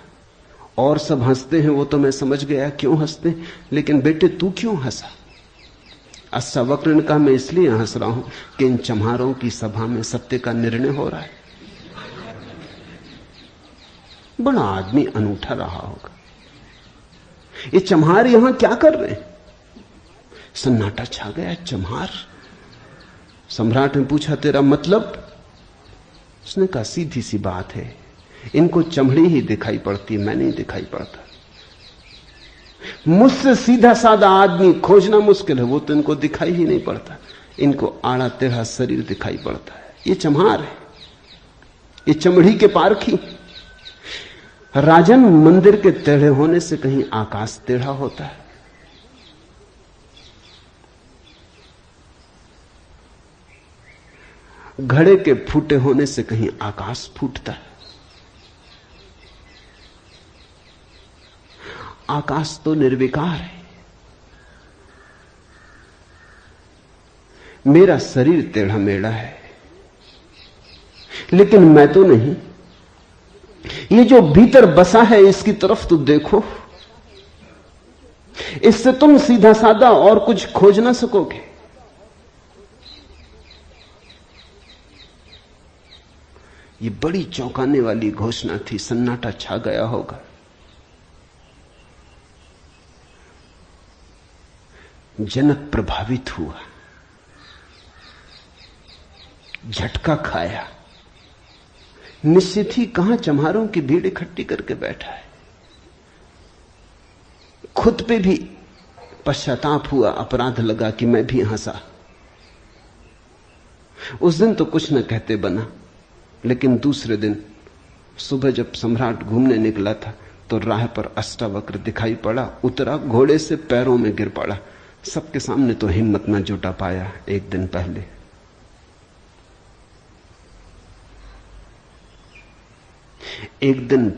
और सब हंसते हैं वो तो मैं समझ गया क्यों हंसते, लेकिन बेटे तू क्यों हंसा? अष्टावक्र ने कहा, मैं इसलिए हंस रहा हूं कि इन चम्हारों की सभा में सत्य का निर्णय हो रहा है। बड़ा आदमी अनूठा रहा होगा। ये चम्हार यहां क्या कर रहे हैं? सन्नाटा छा गया। चम्हार? सम्राट ने पूछा, तेरा मतलब? उसने कहा, सीधी सी बात है, इनको चमड़ी ही दिखाई पड़ती, मैं नहीं दिखाई पड़ता। मुझसे सीधा साधा आदमी खोजना मुश्किल है, वो तो इनको दिखाई ही नहीं पड़ता। इनको आड़ा टेढ़ा शरीर दिखाई पड़ता है। ये चम्हार है, ये चमड़ी के पारखी। राजन, मंदिर के टेढ़े होने से कहीं आकाश टेढ़ा होता है? घड़े के फूटे होने से कहीं आकाश फूटता है? आकाश तो निर्विकार है। मेरा शरीर टेढ़ा मेढ़ा है, लेकिन मैं तो नहीं। ये जो भीतर बसा है इसकी तरफ तो देखो। इससे तुम सीधा साधा और कुछ खोज ना सकोगे। ये बड़ी चौंकाने वाली घोषणा थी। सन्नाटा छा गया होगा। जनक प्रभावित हुआ, झटका खाया। निश्चित ही कहां चम्हारों की भीड़ इकट्ठी करके बैठा है। खुद पे भी पश्चाताप हुआ, अपराध लगा कि मैं भी हंसा। उस दिन तो कुछ न कहते बना, लेकिन दूसरे दिन सुबह जब सम्राट घूमने निकला था तो राह पर अष्टावक्र दिखाई पड़ा। उतरा, घोड़े से पैरों में गिर पड़ा। सबके सामने तो हिम्मत न जुटा पाया। एक दिन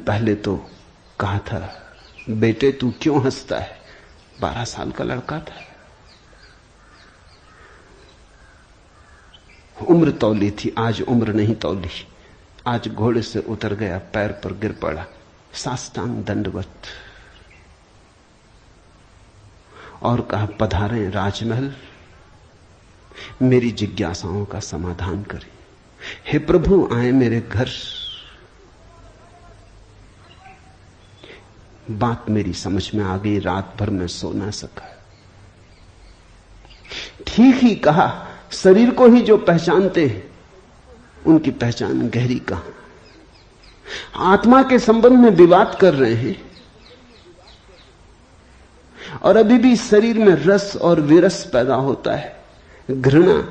पहले तो कहा था, बेटे तू क्यों हंसता है? 12 साल का लड़का था। उम्र तौली थी, आज उम्र नहीं तौली। आज घोड़े से उतर गया, पैर पर गिर पड़ा, साष्टांग दंडवत, और कहा, पधारें राजमहल, मेरी जिज्ञासाओं का समाधान करें। हे प्रभु, आए मेरे घर। बात मेरी समझ में आ गई। रात भर में सो ना सका। ठीक ही कहा, शरीर को ही जो पहचानते हैं उनकी पहचान गहरी कहां। आत्मा के संबंध में विवाद कर रहे हैं और अभी भी शरीर में रस और विरस पैदा होता है, घृणा,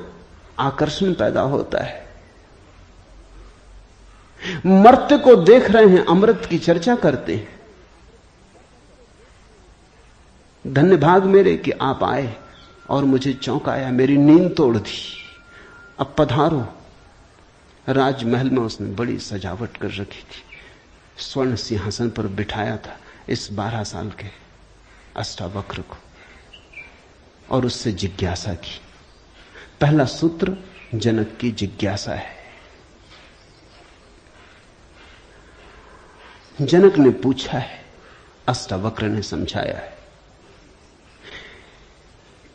आकर्षण पैदा होता है। मर्त्य को देख रहे हैं, अमृत की चर्चा करते हैं। धन्य भाग मेरे कि आप आए और मुझे चौंकाया, मेरी नींद तोड़ दी। अब पधारो। राजमहल में उसने बड़ी सजावट कर रखी थी। स्वर्ण सिंहासन पर बिठाया था इस 12 साल के अष्टावक्र को और उससे जिज्ञासा की, पहला सूत्र जनक की जिज्ञासा है। जनक ने पूछा है, अष्टावक्र ने समझाया है।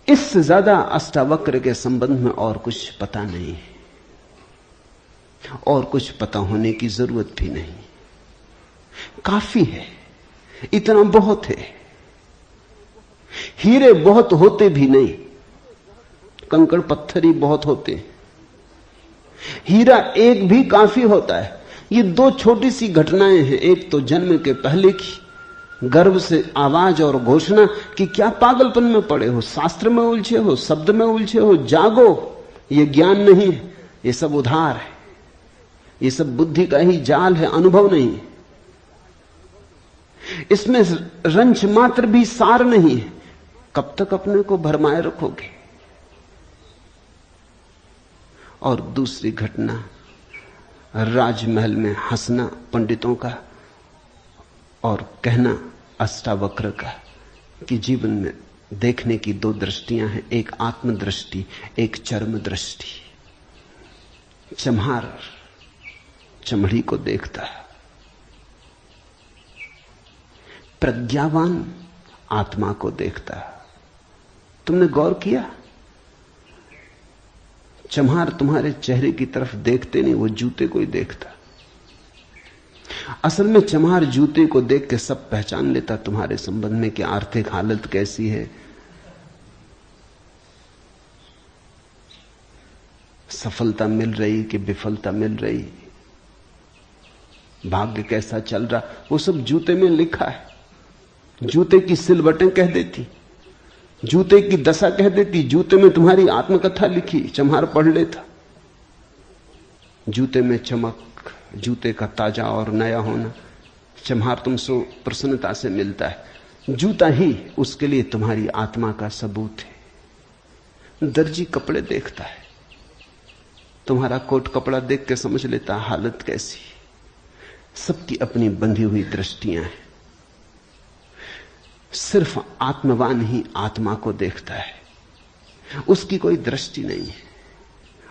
इससे ज्यादा अष्टावक्र के संबंध में और कुछ पता नहीं है, और कुछ पता होने की जरूरत भी नहीं। काफी है, इतना बहुत है। हीरे बहुत होते भी नहीं, कंकड़ पत्थर ही बहुत होते हैं। हीरा एक भी काफी होता है। ये दो छोटी सी घटनाएं हैं। एक तो जन्म के पहले की गर्भ से आवाज और घोषणा कि क्या पागलपन में पड़े हो, शास्त्र में उलझे हो, शब्द में उलझे हो, जागो। ये ज्ञान नहीं है, ये सब उधार है, ये सब बुद्धि का ही जाल है, अनुभव नहीं है। इसमें रंच मात्र भी सार नहीं है। कब तक अपने को भरमाए रखोगे? और दूसरी घटना, राजमहल में हंसना पंडितों का और कहना अष्टावक्र का कि जीवन में देखने की दो दृष्टियां हैं, एक आत्मदृष्टि, एक चर्म दृष्टि। चम्हार चमड़ी को देखता है, प्रज्ञावान आत्मा को देखता है। तुमने गौर किया? चम्हार तुम्हारे चेहरे की तरफ देखते नहीं, वो जूते को ही देखता। असल में चम्हार जूते को देख के सब पहचान लेता तुम्हारे संबंध में कि आर्थिक हालत कैसी है, सफलता मिल रही कि विफलता मिल रही, भाग्य कैसा चल रहा, वो सब जूते में लिखा है। जूते की सिलवटें कह देती, जूते की दशा कह देती। जूते में तुम्हारी आत्मकथा लिखी, चम्हार पढ़ लेता। जूते में चमक, जूते का ताजा और नया होना चम्हार तुमसे प्रसन्नता से मिलता है। जूता ही उसके लिए तुम्हारी आत्मा का सबूत है। दर्जी कपड़े देखता है, तुम्हारा कोट कपड़ा देख के समझ लेता हालत कैसी। सबकी अपनी बंधी हुई दृष्टियां हैं। सिर्फ आत्मवान ही आत्मा को देखता है। उसकी कोई दृष्टि नहीं है,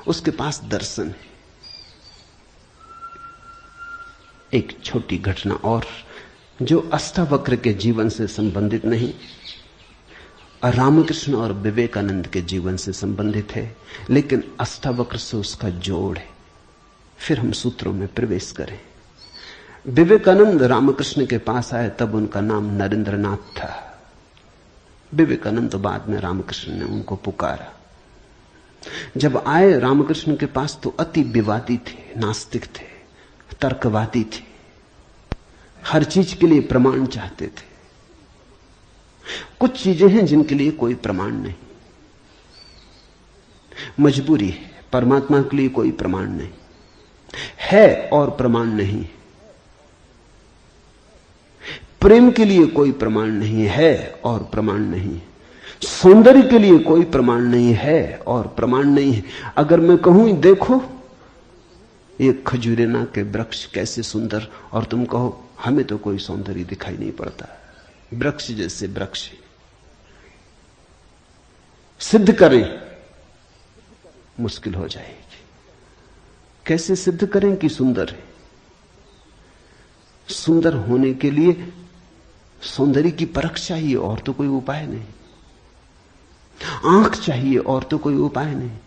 उसके पास दर्शन है। एक छोटी घटना और जो अष्टावक्र के जीवन से संबंधित नहीं, रामकृष्ण और विवेकानंद के जीवन से संबंधित है, लेकिन अष्टावक्र से उसका जोड़ है। फिर हम सूत्रों में प्रवेश करें। विवेकानंद रामकृष्ण के पास आए तब उनका नाम नरेंद्रनाथ था। विवेकानंद बाद में रामकृष्ण ने उनको पुकारा। जब आए रामकृष्ण के पास तो अति विवादी थे, नास्तिक थे, तर्कवादी थे, हर चीज के लिए प्रमाण चाहते थे। कुछ चीजें हैं जिनके लिए कोई प्रमाण नहीं, मजबूरी है। परमात्मा के लिए कोई प्रमाण नहीं है और प्रमाण नहीं। प्रेम के लिए कोई प्रमाण नहीं है और प्रमाण नहीं। सौंदर्य के लिए कोई प्रमाण नहीं है और प्रमाण नहीं है। अगर मैं कहूं देखो ये खजूरेना के वृक्ष कैसे सुंदर, और तुम कहो हमें तो कोई सौंदर्य दिखाई नहीं पड़ता, वृक्ष जैसे वृक्ष, सिद्ध करें मुश्किल हो जाएगी। कैसे सिद्ध करें कि सुंदर है? सुंदर होने के लिए सौंदर्य की परख चाहिए और तो कोई उपाय नहीं। आंख चाहिए और तो कोई उपाय नहीं।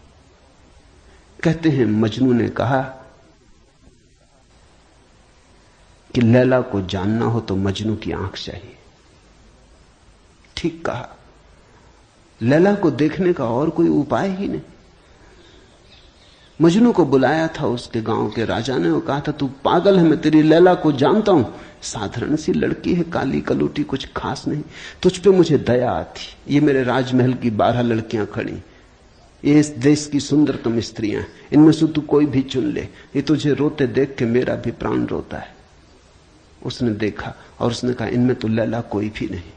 कहते हैं मजनू ने कहा कि लैला को जानना हो तो मजनू की आंख चाहिए। ठीक कहा, लैला को देखने का और कोई उपाय ही नहीं। मजनू को बुलाया था उसके गांव के राजा ने और कहा था तू पागल है, मैं तेरी लैला को जानता हूं, साधारण सी लड़की है, काली कलूटी, कुछ खास नहीं, तुझ पे मुझे दया आती। ये मेरे राजमहल की 12 लड़कियां खड़ी, ये इस देश की सुंदरतम स्त्रियां, इनमें से तू कोई भी चुन ले। ये तुझे रोते देख के मेरा भी प्राण रोता है। उसने देखा और उसने कहा इनमें तो लैला कोई भी नहीं।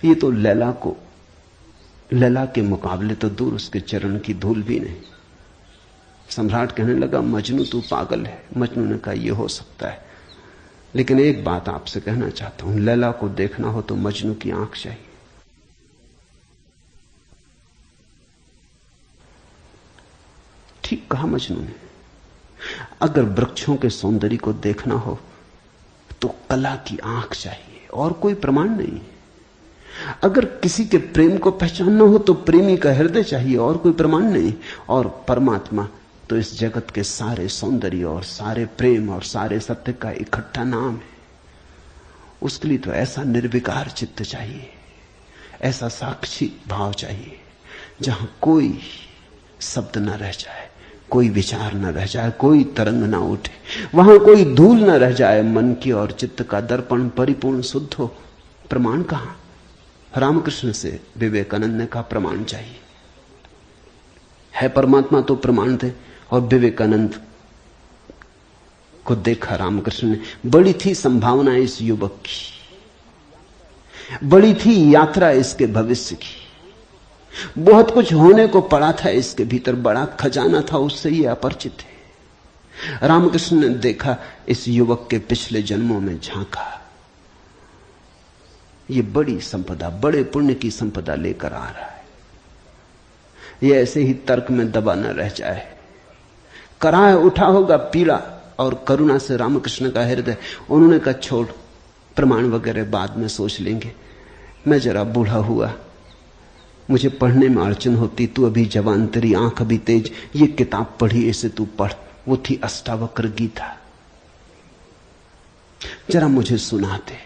ये तो लैला के मुकाबले तो दूर, उसके चरण की धूल भी नहीं। सम्राट कहने लगा मजनू तू पागल है। मजनू ने कहा यह हो सकता है, लेकिन एक बात आपसे कहना चाहता हूं, लैला को देखना हो तो मजनू की आंख चाहिए। ठीक कहा मजनू ने। अगर वृक्षों के सौंदर्य को देखना हो तो कला की आंख चाहिए और कोई प्रमाण नहीं। अगर किसी के प्रेम को पहचानना हो तो प्रेमी का हृदय चाहिए और कोई प्रमाण नहीं। और परमात्मा तो इस जगत के सारे सौंदर्य और सारे प्रेम और सारे सत्य का इकट्ठा नाम है। उसके लिए तो ऐसा निर्विकार चित्त चाहिए, ऐसा साक्षी भाव चाहिए जहां कोई शब्द न रह जाए, कोई विचार न रह जाए, कोई तरंग ना उठे, वहां कोई धूल न रह जाए, मन की और चित्त का दर्पण परिपूर्ण शुद्ध हो। प्रमाण कहां? रामकृष्ण से विवेकानंद ने कहा प्रमाण चाहिए। है परमात्मा तो प्रमाण थे। और विवेकानंद को देखा रामकृष्ण ने। बड़ी थी संभावना इस युवक की, बड़ी थी यात्रा इसके भविष्य की, बहुत कुछ होने को पड़ा था इसके भीतर, बड़ा खजाना था, उससे ये अपरिचित है। रामकृष्ण ने देखा, इस युवक के पिछले जन्मों में झांका। ये बड़ी संपदा, बड़े पुण्य की संपदा लेकर आ रहा है। ये ऐसे ही तर्क में दबा न रह जाए। कराह उठा होगा पीड़ा और करुणा से रामकृष्ण का हृदय। उन्होंने कहा छोड़, प्रमाण वगैरह बाद में सोच लेंगे। मैं जरा बूढ़ा हुआ, मुझे पढ़ने में अड़चन होती, तू अभी जवान, तेरी आंख अभी तेज, ये किताब पढ़ी, इसे तू पढ़। वो थी अष्टावक्र गीता, जरा मुझे सुना दे।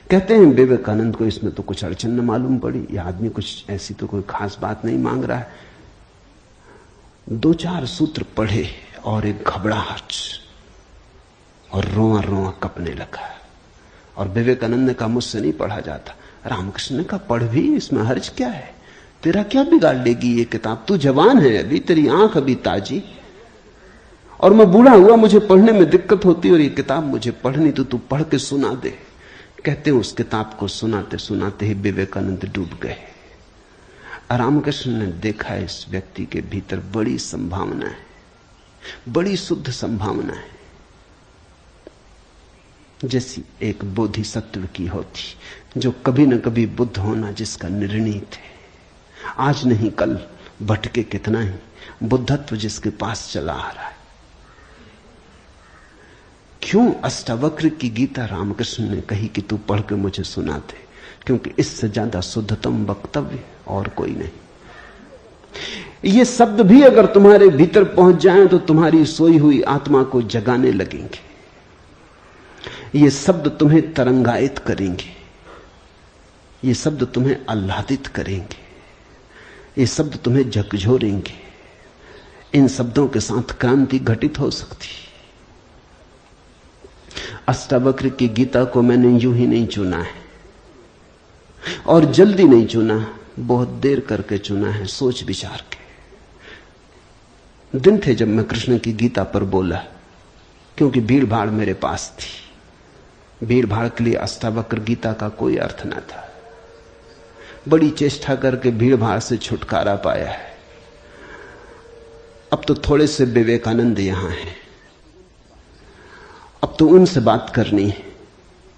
कहते हैं विवेकानंद को इसमें तो कुछ अड़चन न मालूम पड़ी। यह आदमी कुछ ऐसी तो कोई खास बात नहीं मांग रहा है। 2-4 सूत्र पढ़े और एक घबराहट और रोआ रोआ कपने लगा। और विवेकानंद ने कहा मुझसे नहीं पढ़ा जाता। रामकृष्ण ने कहा पढ़ भी, इसमें हर्ज क्या है, तेरा क्या बिगाड़ लेगी ये किताब, तू जवान है अभी, तेरी आंख अभी ताजी, और मैं बूढ़ा हुआ, मुझे पढ़ने में दिक्कत होती, और ये किताब मुझे पढ़नी तो तू पढ़ के सुना दे। कहते हैं उस किताब को सुनाते सुनाते ही विवेकानंद डूब गए। रामकृष्ण ने देखा इस व्यक्ति के भीतर बड़ी संभावना है, बड़ी शुद्ध संभावना है, जैसी एक बोधिसत्व की होती, जो कभी न कभी बुद्ध होना जिसका निर्णीत है। आज नहीं कल भटके कितना ही, बुद्धत्व जिसके पास चला आ रहा है। क्यों अष्टावक्र की गीता रामकृष्ण ने कही कि तू पढ़ के मुझे सुना दे? क्योंकि इससे ज्यादा शुद्धतम वक्तव्य और कोई नहीं। ये शब्द भी अगर तुम्हारे भीतर पहुंच जाएं तो तुम्हारी सोई हुई आत्मा को जगाने लगेंगे। ये शब्द तुम्हें तरंगायित करेंगे, ये शब्द तुम्हें आह्लादित करेंगे, ये शब्द तुम्हें झकझोरेंगे। इन शब्दों के साथ क्रांति घटित हो सकती। अष्टावक्र की गीता को मैंने यूं ही नहीं चुना है, और जल्दी नहीं चुना, बहुत देर करके चुना है, सोच विचार के। दिन थे जब मैं कृष्ण की गीता पर बोला, क्योंकि भीड़ भाड़ मेरे पास थी। भीड़ भाड़ के लिए अष्टावक्र गीता का कोई अर्थ न था। बड़ी चेष्टा करके भीड़ भाड़ से छुटकारा पाया है। अब तो थोड़े से विवेकानंद यहां हैं, अब तो उनसे बात करनी है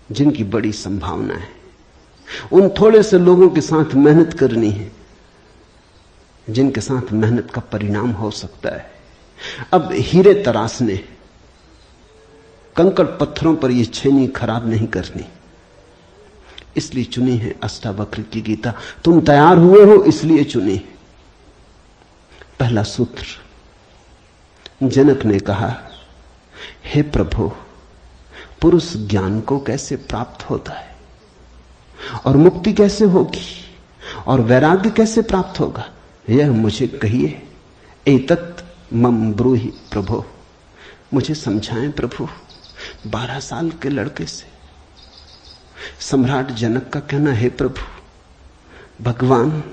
जिनकी बड़ी संभावना है। उन थोड़े से लोगों के साथ मेहनत करनी है जिनके साथ मेहनत का परिणाम हो सकता है। अब हीरे तराशने, कंकड़ पत्थरों पर यह छेनी खराब नहीं करनी, इसलिए चुनी है अष्टावक्र की गीता। तुम तैयार हुए हो इसलिए चुनी। पहला सूत्र, जनक ने कहा, हे प्रभु, पुरुष ज्ञान को कैसे प्राप्त होता है, और मुक्ति कैसे होगी, और वैराग्य कैसे प्राप्त होगा, यह मुझे कहिए। एतत् मम ब्रूहि प्रभो, मुझे समझाएं प्रभु। 12 साल के लड़के से सम्राट जनक का कहना, हे प्रभु, भगवान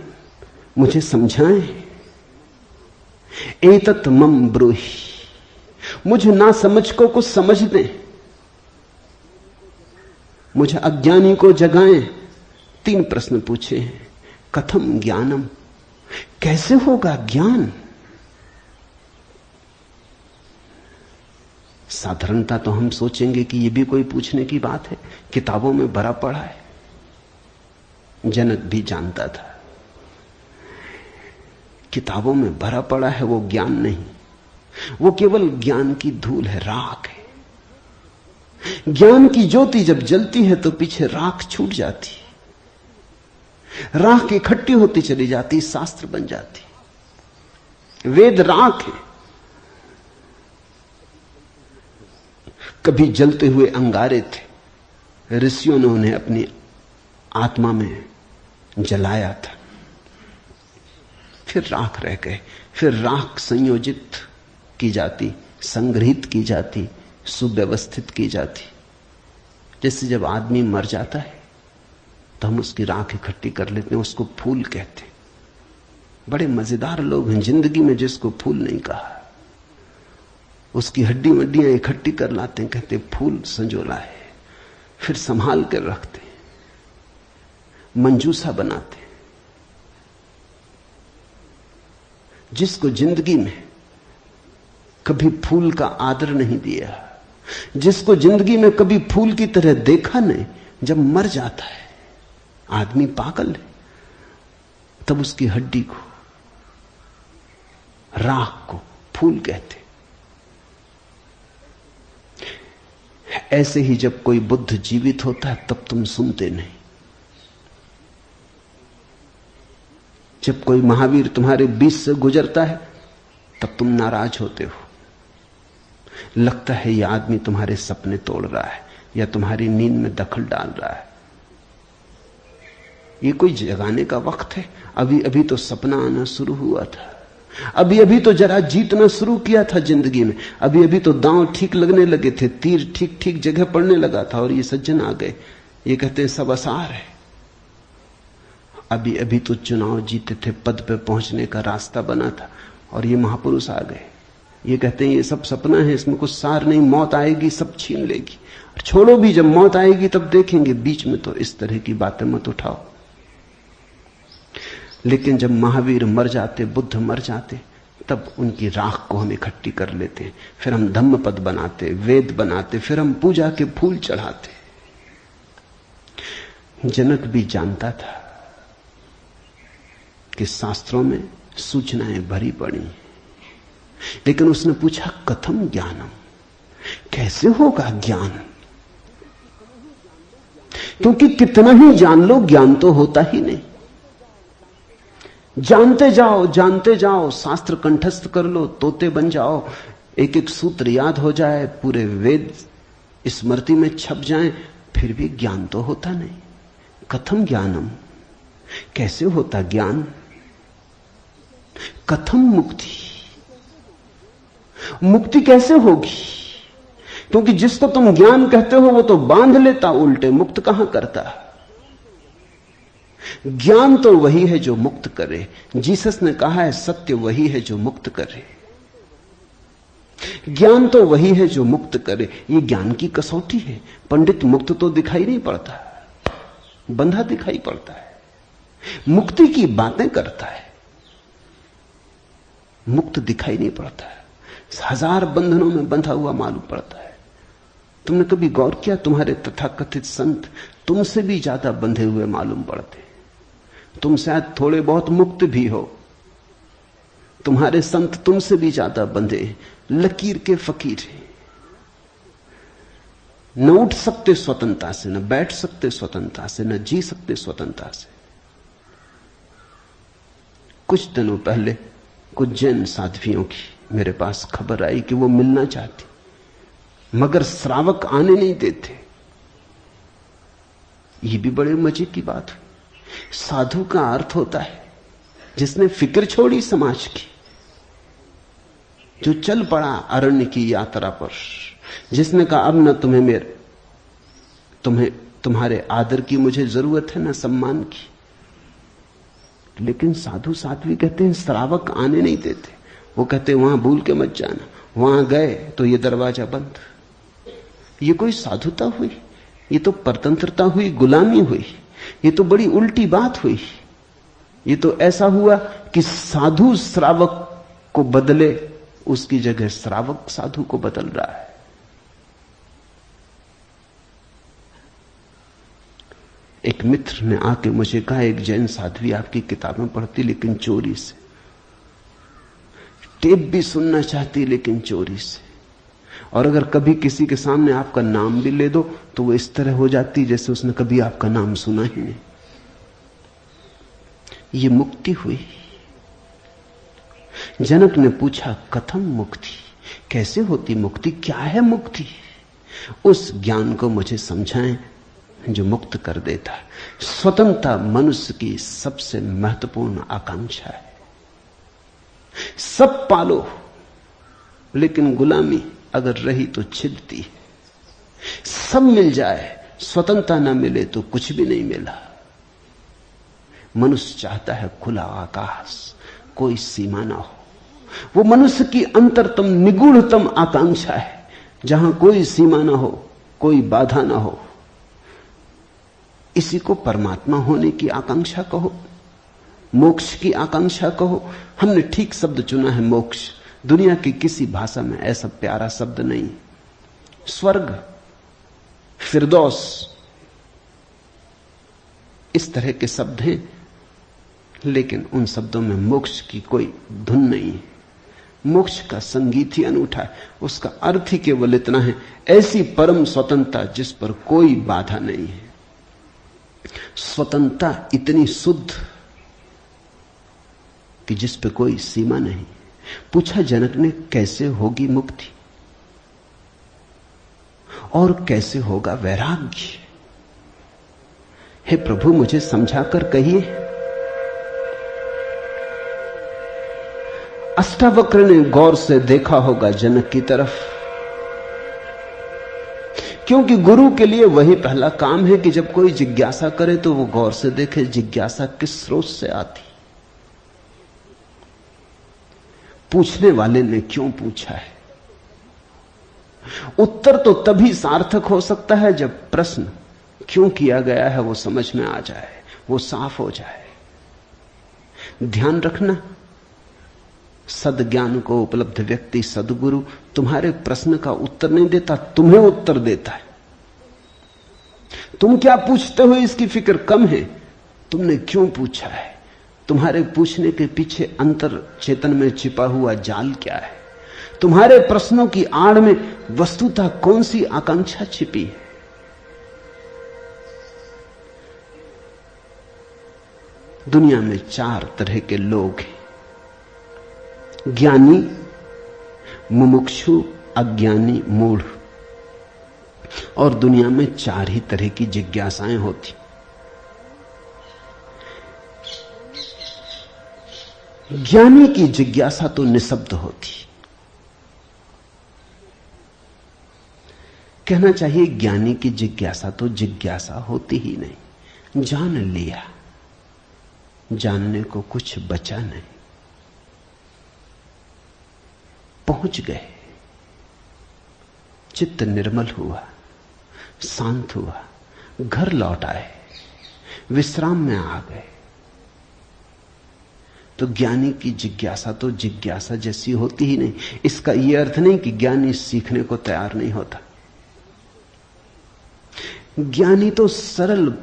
मुझे समझाएं। एतत् मम ब्रूहि, मुझे ना समझ को कुछ समझ दें, मुझे अज्ञानी को जगाएं। 3 प्रश्न पूछे हैं। कथम ज्ञानम, कैसे होगा ज्ञान? साधारणता तो हम सोचेंगे कि यह भी कोई पूछने की बात है, किताबों में भरा पड़ा है। जनक भी जानता था किताबों में भरा पड़ा है वो ज्ञान नहीं, वो केवल ज्ञान की धूल है, राख है। ज्ञान की ज्योति जब जलती है तो पीछे राख छूट जाती, राख इकट्ठी होती चली जाती, शास्त्र बन जाती। वेद राख है। कभी जलते हुए अंगारे थे, ऋषियों ने उन्हें अपनी आत्मा में जलाया था, फिर राख रह गए। फिर राख संयोजित की जाती, संग्रहित की जाती, सुव्यवस्थित की जाती। जैसे जब आदमी मर जाता है तो हम उसकी राख इकट्ठी कर लेते हैं, उसको फूल कहते हैं। बड़े मजेदार लोग हैं जिंदगी में जिसको फूल नहीं कहा। उसकी हड्डी वड्डियां इकट्ठी कर लाते हैं, कहते फूल संजोला है, फिर संभाल कर रखते हैं, मंजूसा बनाते हैं। जिसको जिंदगी में कभी फूल का आदर नहीं दिया, जिसको जिंदगी में कभी फूल की तरह देखा नहीं, जब मर जाता है आदमी पागल है, तब उसकी हड्डी को, राख को फूल कहते। ऐसे ही जब कोई बुद्ध जीवित होता है तब तुम सुनते नहीं। जब कोई महावीर तुम्हारे बीच से गुजरता है तब तुम नाराज होते हो। लगता है यह आदमी तुम्हारे सपने तोड़ रहा है या तुम्हारी नींद में दखल डाल रहा है। ये कोई जगाने का वक्त है? अभी अभी तो सपना आना शुरू हुआ था, अभी अभी तो जरा जीतना शुरू किया था जिंदगी में, अभी अभी तो दांव ठीक लगने लगे थे, तीर ठीक ठीक जगह पड़ने लगा था, और ये सज्जन आ गए, ये कहते हैं सब आसार है। अभी अभी तो चुनाव जीते थे, पद पे पहुंचने का रास्ता बना था, और ये महापुरुष आ गए, ये कहते हैं ये सब सपना है, इसमें कुछ सार नहीं, मौत आएगी सब छीन लेगी। और छोड़ो भी, जब मौत आएगी तब देखेंगे, बीच में तो इस तरह की बातें मत उठाओ। लेकिन जब महावीर मर जाते, बुद्ध मर जाते, तब उनकी राख को हम इकट्ठी कर लेते हैं, फिर हम धम्म पद बनाते, वेद बनाते, फिर हम पूजा के फूल चढ़ाते। जनक भी जानता था कि शास्त्रों में सूचनाएं भरी पड़ी, लेकिन उसने पूछा कथम ज्ञानम, कैसे होगा ज्ञान? क्योंकि कितना ही जान लो ज्ञान तो होता ही नहीं। जानते जाओ, शास्त्र कंठस्थ कर लो, तोते बन जाओ, एक एक सूत्र याद हो जाए, पूरे वेद स्मृति में छप जाएं, फिर भी ज्ञान तो होता नहीं। कथम ज्ञानम, कैसे होता ज्ञान? कथम मुक्ति, मुक्ति कैसे होगी? क्योंकि जिसको तुम ज्ञान कहते हो वो तो बांध लेता उल्टे, मुक्त कहां करता। ज्ञान तो वही है जो मुक्त करे। जीसस ने कहा है सत्य वही है जो मुक्त करे, ज्ञान तो वही है जो मुक्त करे। ये ज्ञान की कसौटी है। पंडित मुक्त तो दिखाई नहीं पड़ता, बंधा दिखाई पड़ता है, मुक्ति की बातें करता है, मुक्त दिखाई नहीं पड़ता है, हजार बंधनों में बंधा हुआ मालूम पड़ता है। तुमने कभी गौर किया, तुम्हारे तथाकथित संत तुमसे भी ज्यादा बंधे हुए मालूम पड़ते। तुम शायद थोड़े बहुत मुक्त भी हो, तुम्हारे संत तुमसे भी ज्यादा बंधे, लकीर के फकीर हैं। न उठ सकते स्वतंत्रता से, न बैठ सकते स्वतंत्रता से, न जी सकते स्वतंत्रता से। कुछ दिनों पहले कुछ जैन साध्वियों की मेरे पास खबर आई कि वो मिलना चाहती, मगर श्रावक आने नहीं देते। ये भी बड़े मजे की बात हुई। साधु का अर्थ होता है जिसने फिक्र छोड़ी समाज की, जो चल पड़ा अरण्य की यात्रा पर, जिसने कहा अब न तुम्हारे आदर की मुझे जरूरत है, न सम्मान की। लेकिन साधु साध्वी कहते हैं श्रावक आने नहीं देते। वो कहते हैं वहां भूल के मत जाना, वहां गए तो ये दरवाजा बंद। ये कोई साधुता हुई? ये तो परतंत्रता हुई, गुलामी हुई। ये तो बड़ी उल्टी बात हुई। ये तो ऐसा हुआ कि साधु श्रावक को बदले, उसकी जगह श्रावक साधु को बदल रहा है। एक मित्र ने आके मुझे कहा, एक जैन साध्वी आपकी किताबें पढ़ती लेकिन चोरी से। टेप भी सुनना चाहती लेकिन चोरी से। और अगर कभी किसी के सामने आपका नाम भी ले दो तो वो इस तरह हो जाती जैसे उसने कभी आपका नाम सुना ही नहीं। ये मुक्ति हुई। जनक ने पूछा कथम मुक्ति, कैसे होती मुक्ति, क्या है मुक्ति? उस ज्ञान को मुझे समझाएं जो मुक्त कर देता है। स्वतंत्रता मनुष्य की सबसे महत्वपूर्ण आकांक्षा है। सब पालो लेकिन गुलामी अगर रही तो छिदती है। सब मिल जाए, स्वतंत्रता ना मिले तो कुछ भी नहीं मिला। मनुष्य चाहता है खुला आकाश, कोई सीमा ना हो। वो मनुष्य की अंतरतम निगूढ़तम आकांक्षा है, जहां कोई सीमा ना हो, कोई बाधा ना हो। इसी को परमात्मा होने की आकांक्षा कहो, मोक्ष की आकांक्षा कहो। हमने ठीक शब्द चुना है, मोक्ष। दुनिया की किसी भाषा में ऐसा प्यारा शब्द नहीं। स्वर्ग, फिरदौस, इस तरह के शब्द हैं, लेकिन उन शब्दों में मोक्ष की कोई धुन नहीं है। मोक्ष का संगीत ही अनूठा है। उसका अर्थ ही केवल इतना है, ऐसी परम स्वतंत्रता जिस पर कोई बाधा नहीं है। स्वतंत्रता इतनी शुद्ध कि जिस पे कोई सीमा नहीं। पूछा जनक ने कैसे होगी मुक्ति और कैसे होगा वैराग्य? हे प्रभु मुझे समझाकर कहिए। अष्टावक्र ने गौर से देखा होगा जनक की तरफ, क्योंकि गुरु के लिए वही पहला काम है कि जब कोई जिज्ञासा करे तो वो गौर से देखे जिज्ञासा किस स्रोत से आती, पूछने वाले ने क्यों पूछा है। उत्तर तो तभी सार्थक हो सकता है जब प्रश्न क्यों किया गया है वो समझ में आ जाए, वो साफ हो जाए। ध्यान रखना, सद्ज्ञान को उपलब्ध व्यक्ति, सद्गुरु तुम्हारे प्रश्न का उत्तर नहीं देता, तुम्हें उत्तर देता है। तुम क्या पूछते हो इसकी फिक्र कम है, तुमने क्यों पूछा है, तुम्हारे पूछने के पीछे अंतर चेतन में छिपा हुआ जाल क्या है, तुम्हारे प्रश्नों की आड़ में वस्तुतः कौन सी आकांक्षा छिपी है। दुनिया में 4 तरह के लोग हैं, ज्ञानी, मुमुक्षु, अज्ञानी, मूढ़। और दुनिया में 4 ही तरह की जिज्ञासाएं होती। ज्ञानी की जिज्ञासा तो निशब्द होती। कहना चाहिए ज्ञानी की जिज्ञासा तो जिज्ञासा होती ही नहीं। जान लिया, जानने को कुछ बचा नहीं, पहुंच गए, चित्त निर्मल हुआ, शांत हुआ, घर लौट आए, विश्राम में आ गए। तो ज्ञानी की जिज्ञासा तो जिज्ञासा जैसी होती ही नहीं। इसका यह अर्थ नहीं कि ज्ञानी सीखने को तैयार नहीं होता। ज्ञानी तो सरल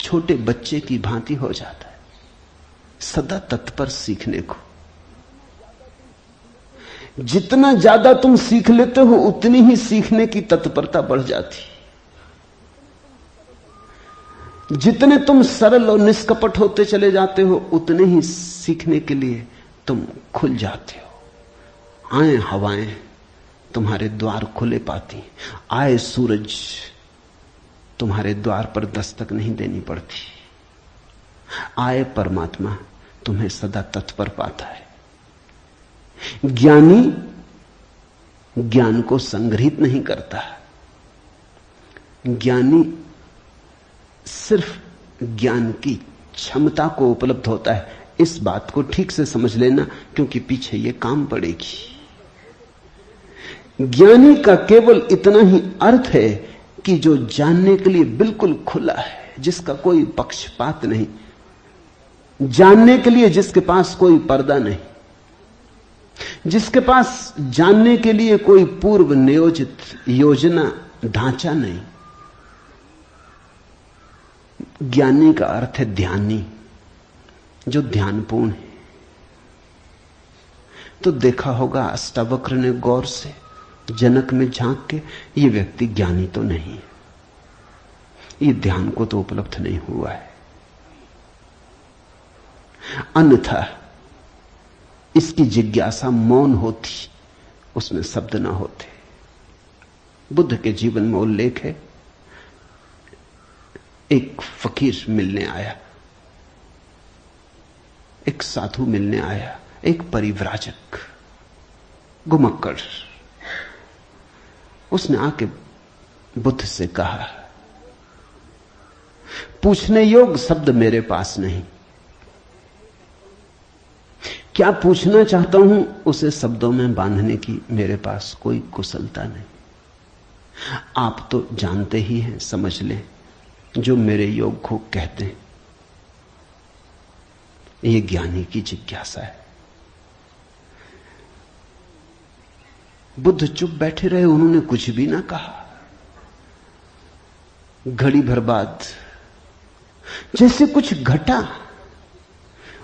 छोटे बच्चे की भांति हो जाता है, सदा तत्पर सीखने को। जितना ज्यादा तुम सीख लेते हो उतनी ही सीखने की तत्परता बढ़ जाती। जितने तुम सरल और निष्कपट होते चले जाते हो उतने ही सीखने के लिए तुम खुल जाते हो। आए हवाएं तुम्हारे द्वार खुले पाती, आए सूरज तुम्हारे द्वार पर दस्तक नहीं देनी पड़ती, आए परमात्मा तुम्हें सदा तत्पर पाता है। ज्ञानी ज्ञान को संग्रहित नहीं करता, ज्ञानी सिर्फ ज्ञान की क्षमता को उपलब्ध होता है। इस बात को ठीक से समझ लेना, क्योंकि पीछे ये काम पड़ेगी। ज्ञानी का केवल इतना ही अर्थ है कि जो जानने के लिए बिल्कुल खुला है, जिसका कोई पक्षपात नहीं, जानने के लिए जिसके पास कोई पर्दा नहीं, जिसके पास जानने के लिए कोई पूर्व नियोजित योजना ढांचा नहीं। ज्ञानी का अर्थ है ध्यानी, जो ध्यानपूर्ण है। तो देखा होगा अष्टावक्र ने गौर से जनक में झांक के, ये व्यक्ति ज्ञानी तो नहीं है, ये ध्यान को तो उपलब्ध नहीं हुआ है, अन्यथा इसकी जिज्ञासा मौन होती, उसमें शब्द ना होते। बुद्ध के जीवन में उल्लेख है, एक फकीर मिलने आया, एक साधु मिलने आया, एक परिव्राजक घुमक्कड़। उसने आके बुद्ध से कहा, पूछने योग्य शब्द मेरे पास नहीं, क्या पूछना चाहता हूं उसे शब्दों में बांधने की मेरे पास कोई कुशलता नहीं। आप तो जानते ही हैं, समझ लें, जो मेरे योग को कहते हैं, ये ज्ञानी की जिज्ञासा है। बुद्ध चुप बैठे रहे, उन्होंने कुछ भी ना कहा। घड़ी भर बाद जैसे कुछ घटा,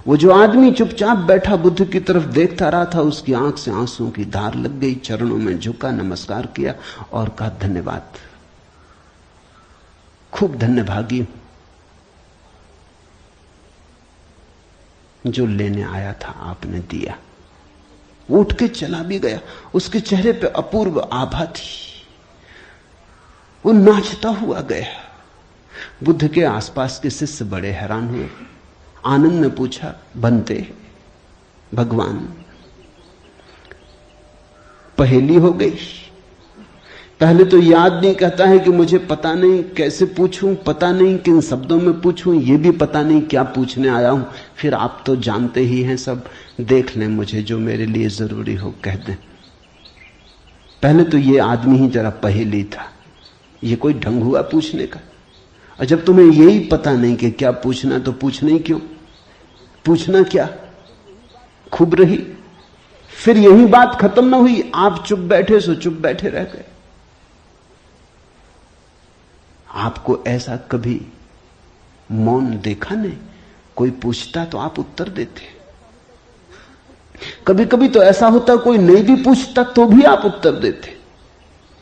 वो जो आदमी चुपचाप बैठा बुद्ध की तरफ देखता रहा था, उसकी आंख से आंसुओं की धार लग गई, चरणों में झुका, नमस्कार किया और कहा, धन्यवाद, खूब धन्यभागी हूं, जो लेने आया था आपने दिया। उठ के चला भी गया। उसके चेहरे पे अपूर्व आभा थी, वो नाचता हुआ गया। बुद्ध के आसपास के शिष्य बड़े हैरान हुए। आनंद ने पूछा, बनते भगवान, पहेली हो गई। पहले तो याद नहीं कहता है कि मुझे पता नहीं कैसे पूछूं, पता नहीं किन शब्दों में पूछूं, ये भी पता नहीं क्या पूछने आया हूं। फिर आप तो जानते ही हैं सब, देख लें, मुझे जो मेरे लिए जरूरी हो कह दें। पहले तो ये आदमी ही जरा पहेली था, ये कोई ढंग हुआ पूछने का। और जब तुम्हें यही पता नहीं कि क्या पूछना, तो पूछना ही क्यों? पूछना क्या? खूब रही। फिर यही बात खत्म ना हुई, आप चुप बैठे सो चुप बैठे रह गए। आपको ऐसा कभी मौन देखा नहीं? कोई पूछता तो आप उत्तर देते। कभी कभी तो ऐसा होता कोई नहीं भी पूछता तो भी आप उत्तर देते।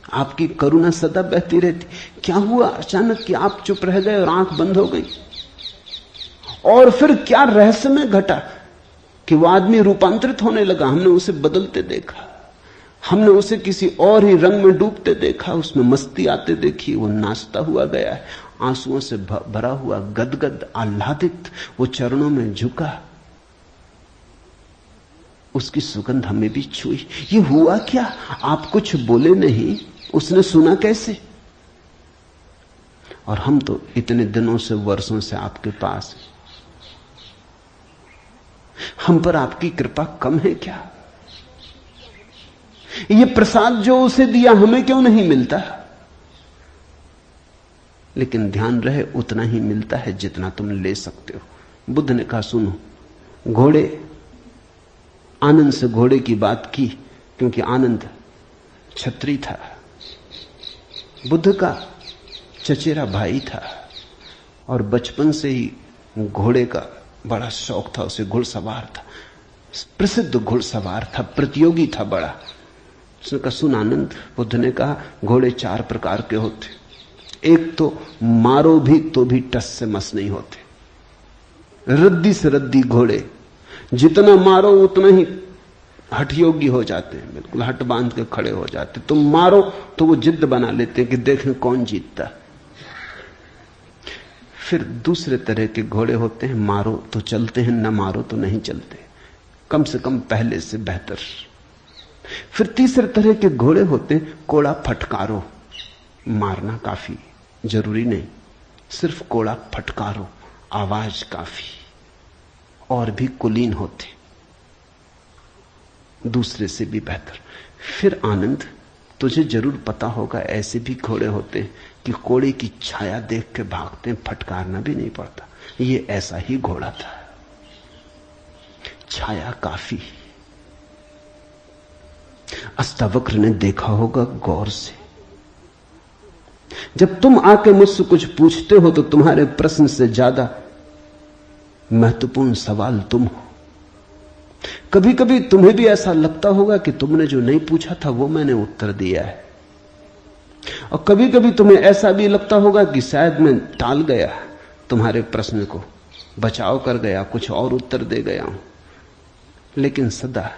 आपकी करुणा सदा बहती रहती। क्या हुआ अचानक कि आप चुप रह गए और आंख बंद हो गई? और फिर क्या रहस्यमय घटा कि वो आदमी रूपांतरित होने लगा। हमने उसे बदलते देखा, हमने उसे किसी और ही रंग में डूबते देखा, उसमें मस्ती आते देखी। वो नाचता हुआ गया है, आंसुओं से भरा हुआ, गदगद आह्लादित, वो चरणों में झुका। उसकी सुगंध हमें भी छुई। ये हुआ क्या? आप कुछ बोले नहीं, उसने सुना कैसे? और हम तो इतने दिनों से, वर्षों से आपके पास हैं। हम पर आपकी कृपा कम है क्या? ये प्रसाद जो उसे दिया हमें क्यों नहीं मिलता? लेकिन ध्यान रहे, उतना ही मिलता है जितना तुम ले सकते हो। बुद्ध ने कहा, सुनो, घोड़े, आनंद से घोड़े की बात की क्योंकि आनंद छत्री था, बुद्ध का चचेरा भाई था और बचपन से ही घोड़े का बड़ा शौक था। उसे घुड़सवार था, प्रसिद्ध घुड़सवार था, प्रतियोगी था बड़ा। उसने कहा, सुन आनंद, बुद्ध ने कहा, घोड़े 4 प्रकार के होते। एक तो मारो भी तो भी टस से मस नहीं होते, रद्दी से रद्दी घोड़े, जितना मारो उतना ही हठयोगी हो जाते हैं, बिल्कुल हट बांध के खड़े हो जाते। तुम मारो तो वो जिद बना लेते हैं कि देखें कौन जीतता। फिर दूसरे तरह के घोड़े होते हैं, मारो तो चलते हैं, न मारो तो नहीं चलते, कम से कम पहले से बेहतर। फिर तीसरे तरह के घोड़े होते हैं, कोड़ा फटकारो, मारना काफी जरूरी नहीं, सिर्फ कोड़ा फटकारो, आवाज काफी। और भी कुलीन होते, दूसरे से भी बेहतर। फिर आनंद, तुझे जरूर पता होगा, ऐसे भी घोड़े होते हैं कि कोड़े की छाया देख के भागते हैं, फटकारना भी नहीं पड़ता। ये ऐसा ही घोड़ा था, छाया काफी। अष्टावक्र ने देखा होगा गौर से। जब तुम आके मुझसे कुछ पूछते हो तो तुम्हारे प्रश्न से ज्यादा महत्वपूर्ण सवाल तुम हो। कभी कभी तुम्हें भी ऐसा लगता होगा कि तुमने जो नहीं पूछा था वो मैंने उत्तर दिया है, और कभी कभी तुम्हें ऐसा भी लगता होगा कि शायद मैं टाल गया तुम्हारे प्रश्न को, बचाव कर गया, कुछ और उत्तर दे गया हूं। लेकिन सदा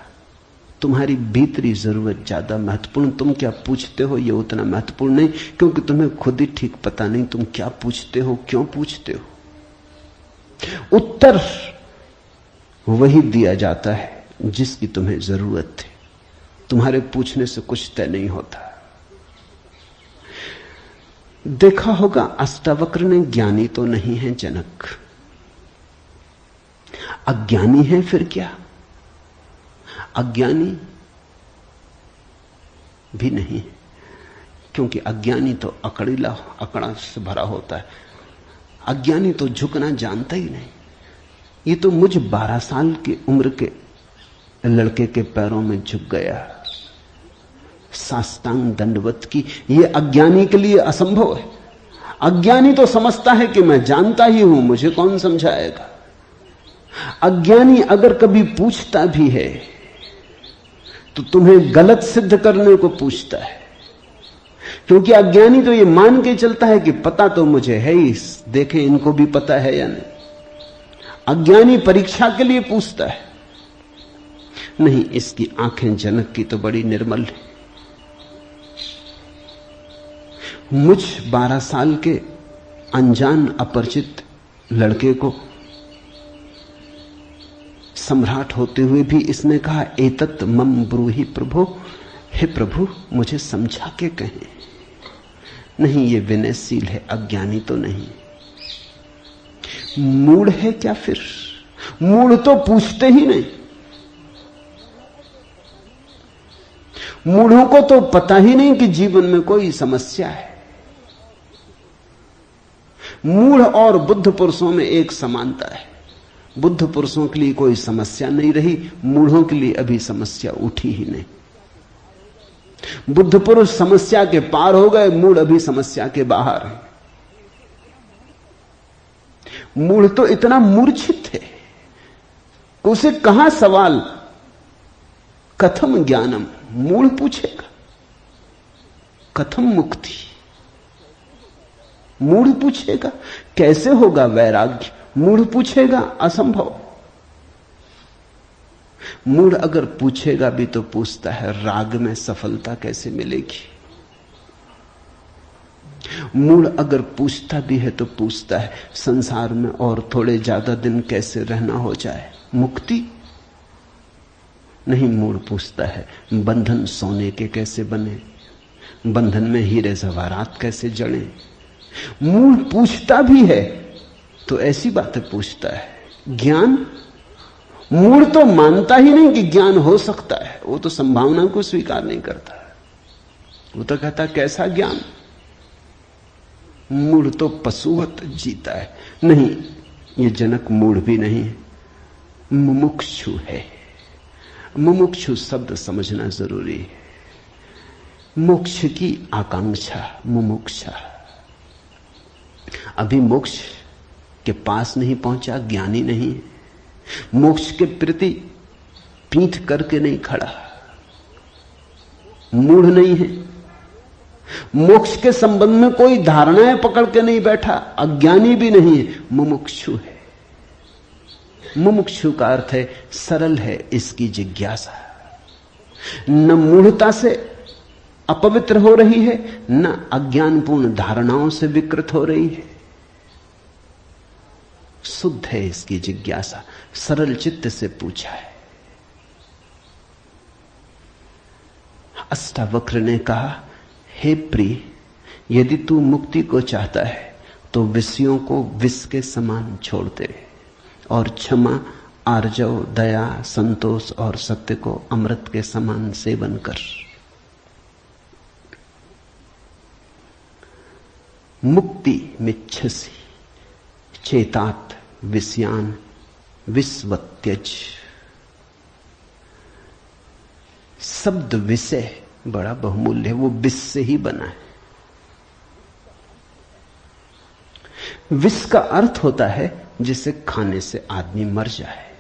तुम्हारी भीतरी जरूरत ज्यादा महत्वपूर्ण। तुम क्या पूछते हो ये उतना महत्वपूर्ण नहीं, क्योंकि तुम्हें खुद ही ठीक पता नहीं तुम क्या पूछते हो, क्यों पूछते हो। उत्तर वही दिया जाता है जिसकी तुम्हें जरूरत है। तुम्हारे पूछने से कुछ तय नहीं होता। देखा होगा अष्टावक्र ने ज्ञानी तो नहीं है जनक, अज्ञानी है फिर क्या? अज्ञानी भी नहीं है, क्योंकि अज्ञानी तो अकड़ा से भरा होता है। अज्ञानी तो झुकना जानता ही नहीं। ये तो मुझ 12 साल की उम्र के लड़के के पैरों में झुक गया, साष्टांग दंडवत की। ये अज्ञानी के लिए असंभव है। अज्ञानी तो समझता है कि मैं जानता ही हूं, मुझे कौन समझाएगा। अज्ञानी अगर कभी पूछता भी है तो तुम्हें गलत सिद्ध करने को पूछता है, क्योंकि अज्ञानी तो ये मान के चलता है कि पता तो मुझे है ही, देखें इनको भी पता है या नहीं। अज्ञानी परीक्षा के लिए पूछता है। नहीं, इसकी आंखें जनक की तो बड़ी निर्मल है। मुझ 12 साल के अनजान अपरिचित लड़के को सम्राट होते हुए भी इसने कहा, एतत् मम ब्रूहि प्रभो, हे प्रभु मुझे समझा के कहें। नहीं, ये विनयशील है, अज्ञानी तो नहीं। मूढ़ है क्या फिर? मूढ़ तो पूछते ही नहीं। मूढ़ों को तो पता ही नहीं कि जीवन में कोई समस्या है। मूढ़ और बुद्ध पुरुषों में एक समानता है। बुद्ध पुरुषों के लिए कोई समस्या नहीं रही, मूढ़ों के लिए अभी समस्या उठी ही नहीं। बुद्ध पुरुष समस्या के पार हो गए, मूढ़ अभी समस्या के बाहर है। मूढ़ तो इतना मूर्छित है, उसे कहां सवाल कथम ज्ञानम, मूढ़ पूछेगा कथम मुक्ति, मूढ़ पूछेगा कैसे होगा वैराग्य, मूढ़ पूछेगा असंभव। मूढ़ अगर पूछेगा भी तो पूछता है राग में सफलता कैसे मिलेगी। मूढ़ अगर पूछता भी है तो पूछता है संसार में और थोड़े ज्यादा दिन कैसे रहना हो जाए, मुक्ति नहीं। मूढ़ पूछता है बंधन सोने के कैसे बने, बंधन में हीरे जवाहरात कैसे जड़े। मूढ़ पूछता भी है तो ऐसी बातें पूछता है। ज्ञान, मूढ़ तो मानता ही नहीं कि ज्ञान हो सकता है, वो तो संभावना को स्वीकार नहीं करता। वो तो कहता कैसा ज्ञान। मूढ़ तो पशुवत जीता है। नहीं, ये जनक मूढ़ भी नहीं है, मुमुक्षु है। मुमुक्षु शब्द समझना जरूरी है। मोक्ष की आकांक्षा, मुमुक्षा। अभी मोक्ष के पास नहीं पहुंचा, ज्ञानी नहीं है। मोक्ष के प्रति पीठ करके नहीं खड़ा, मूढ़ नहीं है। मोक्ष के संबंध में कोई धारणाएं पकड़ के नहीं बैठा, अज्ञानी भी नहीं है, मुमुक्षु है। मुमुक्षु का अर्थ है सरल है इसकी जिज्ञासा, न मूढ़ता से अपवित्र हो रही है, न अज्ञानपूर्ण धारणाओं से विकृत हो रही है। शुद्ध है इसकी जिज्ञासा, सरल चित्त से पूछा है। अष्टावक्र ने कहा, हे प्रिय, यदि तू मुक्ति को चाहता है तो विषयों को विष के समान छोड़ दे और क्षमा, आर्जव, दया, संतोष और सत्य को अमृत के समान सेवन कर। मुक्ति मिच्छसि चेतात विषयान विस्वत्यज। शब्द विषय बड़ा बहुमूल्य है, वो विष से ही बना है। विष का अर्थ होता है जिसे खाने से आदमी मर जाए।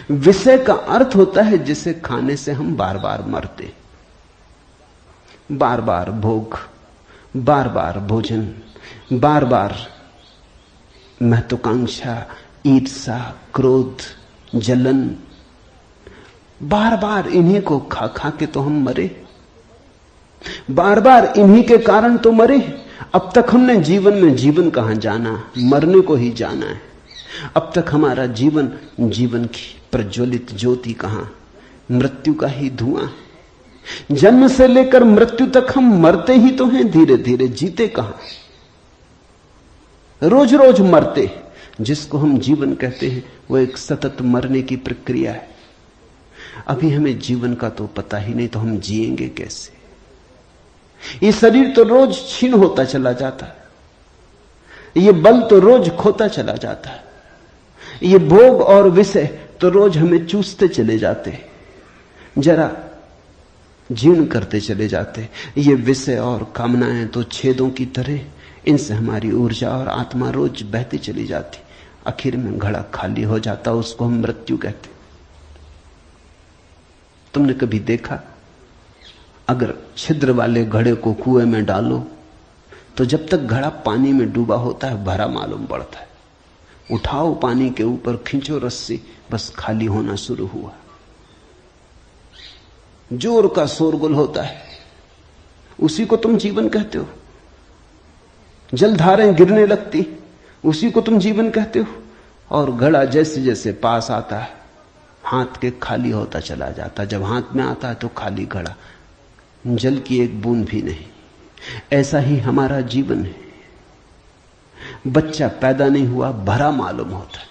विषय का अर्थ होता है जिसे खाने से हम बार बार मरते, बार बार भोग, बार बार भोजन, बार बार महत्वाकांक्षा, ईर्ष्या, क्रोध, जलन, बार बार इन्हीं को खा खा के तो हम मरे, बार बार इन्हीं के कारण तो मरे। अब तक हमने जीवन में जीवन कहां जाना, मरने को ही जाना है। अब तक हमारा जीवन, जीवन की प्रज्वलित ज्योति कहां, मृत्यु का ही धुआं है। जन्म से लेकर मृत्यु तक हम मरते ही तो हैं, धीरे धीरे, जीते कहां, रोज रोज मरते। जिसको हम जीवन कहते हैं वो एक सतत मरने की प्रक्रिया है। अभी हमें जीवन का तो पता ही नहीं, तो हम जिएंगे कैसे? ये शरीर तो रोज छीन होता चला जाता है, ये बल तो रोज खोता चला जाता है, ये भोग और विषय तो रोज हमें चूसते चले जाते, जरा जीर्ण करते चले जाते। ये विषय और कामनाएं तो छेदों की तरह, इनसे हमारी ऊर्जा और आत्मा रोज बहती चली जाती, आखिर में घड़ा खाली हो जाता, उसको हम मृत्यु कहते। तुमने कभी देखा, अगर छिद्र वाले घड़े को कुएं में डालो तो जब तक घड़ा पानी में डूबा होता है भरा मालूम पड़ता है। उठाओ पानी के ऊपर, खींचो रस्सी, बस खाली होना शुरू हुआ। जोर का शोरगुल होता है, उसी को तुम जीवन कहते हो। जलधारें गिरने लगती, उसी को तुम जीवन कहते हो। और घड़ा जैसे जैसे पास आता है, हाथ के खाली होता चला जाता। जब हाथ में आता है तो खाली घड़ा, जल की एक बूंद भी नहीं। ऐसा ही हमारा जीवन है। बच्चा पैदा नहीं हुआ, भरा मालूम होता है।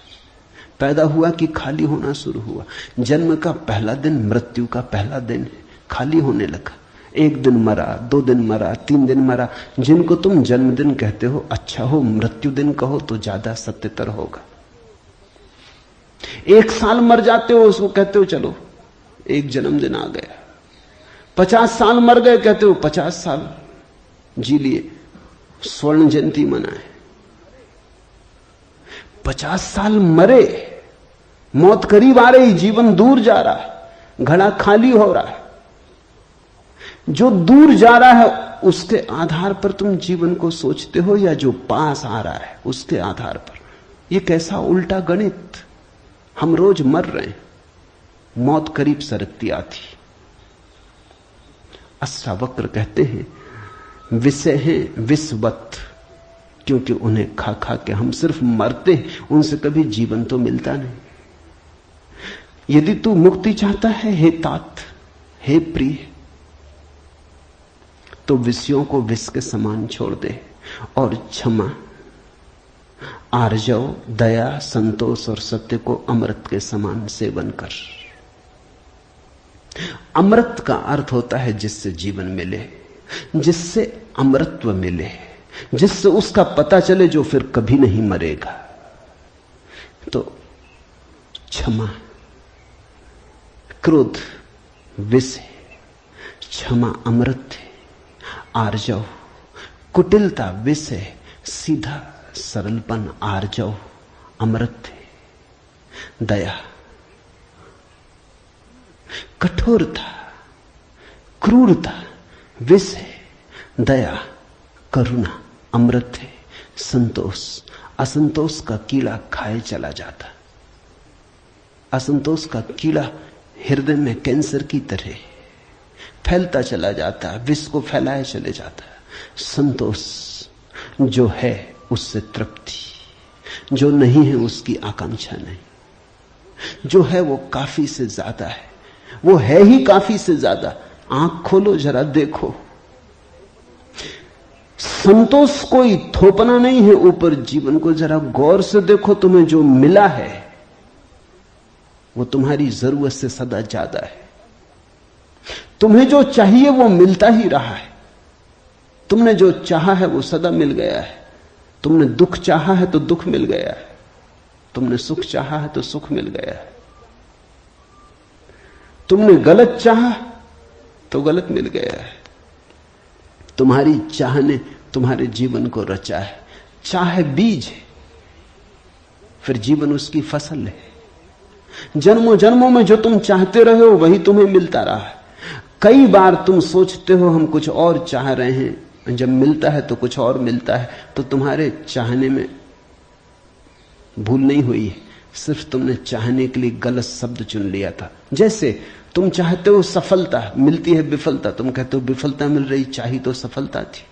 पैदा हुआ कि खाली होना शुरू हुआ। जन्म का पहला दिन मृत्यु का पहला दिन है, खाली होने लगा। एक दिन मरा, 2 दिन मरा, 3 दिन मरा। जिनको तुम जन्मदिन कहते हो, अच्छा हो मृत्यु दिन कहो तो ज्यादा सत्यतर होगा। 1 साल मर जाते हो, उसको कहते हो चलो एक जन्मदिन आ गया। 50 साल मर गए, कहते हो 50 साल जी लिए, स्वर्ण जयंती मनाए। 50 साल मरे, मौत करीब आ रही, जीवन दूर जा रहा है, घड़ा खाली हो रहा है। जो दूर जा रहा है उसके आधार पर तुम जीवन को सोचते हो, या जो पास आ रहा है उसके आधार पर? यह कैसा उल्टा गणित। हम रोज मर रहे हैं, मौत करीब सरकती आती। अष्टावक्र कहते हैं विषय हैं विषवत, क्योंकि उन्हें खा खा के हम सिर्फ मरते हैं, उनसे कभी जीवन तो मिलता नहीं। यदि तू मुक्ति चाहता है हे तात, हे प्रिय, तो विषयों को विष के समान छोड़ दे और क्षमा, आर्जव, दया, संतोष और सत्य को अमृत के समान सेवन कर। अमृत का अर्थ होता है जिससे जीवन मिले, जिससे अमृतत्व मिले, जिससे उसका पता चले जो फिर कभी नहीं मरेगा। तो क्षमा, क्रोध विष है, क्षमा अमृत है। आर्जव, कुटिलता विष है, सीधा सरलपन आर्जव अमृत है। दया, कठोरता, क्रूरता विष है, दया, करुणा अमृत है। संतोष, असंतोष का कीड़ा खाए चला जाता। असंतोष का कीड़ा हृदय में कैंसर की तरह फैलता चला जाता है, विष को फैलाए चले जाता है। संतोष, जो है उससे तृप्ति, जो नहीं है उसकी आकांक्षा नहीं, जो है वो काफी से ज्यादा है, वो है ही काफी से ज्यादा। आंख खोलो जरा देखो, संतोष कोई थोपना नहीं है ऊपर जीवन को। जरा गौर से देखो, तुम्हें जो मिला है वो तुम्हारी जरूरत से सदा ज्यादा है। तुम्हें जो चाहिए वो मिलता ही रहा है। तुमने जो चाहा है वो सदा मिल गया है। तुमने दुख चाहा है तो दुख मिल गया है, तुमने सुख चाहा है तो सुख मिल गया है। तुमने गलत चाहा तो गलत मिल गया है। तुम्हारी चाह ने तुम्हारे जीवन को रचा है। चाह बीज है, फिर जीवन उसकी फसल है। जन्मों जन्मों में जो तुम चाहते रहे हो वही तुम्हें मिलता रहा है। कई बार तुम सोचते हो हम कुछ और चाह रहे हैं, जब मिलता है तो कुछ और मिलता है। तो तुम्हारे चाहने में भूल नहीं हुई है, सिर्फ तुमने चाहने के लिए गलत शब्द चुन लिया था। जैसे तुम चाहते हो सफलता, मिलती है विफलता, तुम कहते हो विफलता मिल रही, चाही तो सफलता थी।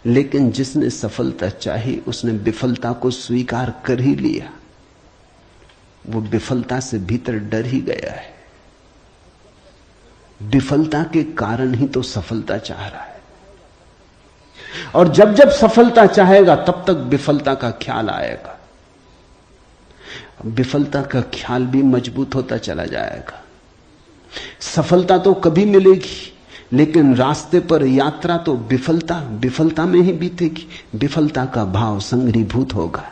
लेकिन जिसने सफलता चाही उसने विफलता को स्वीकार कर ही लिया। वो विफलता से भीतर डर ही गया है। विफलता के कारण ही तो सफलता चाह रहा है, और जब जब सफलता चाहेगा तब तक विफलता का ख्याल आएगा। विफलता का ख्याल भी मजबूत होता चला जाएगा। सफलता तो कभी मिलेगी, लेकिन रास्ते पर यात्रा तो विफलता में ही बीतेगी। विफलता का भाव संघरीभूत होगा,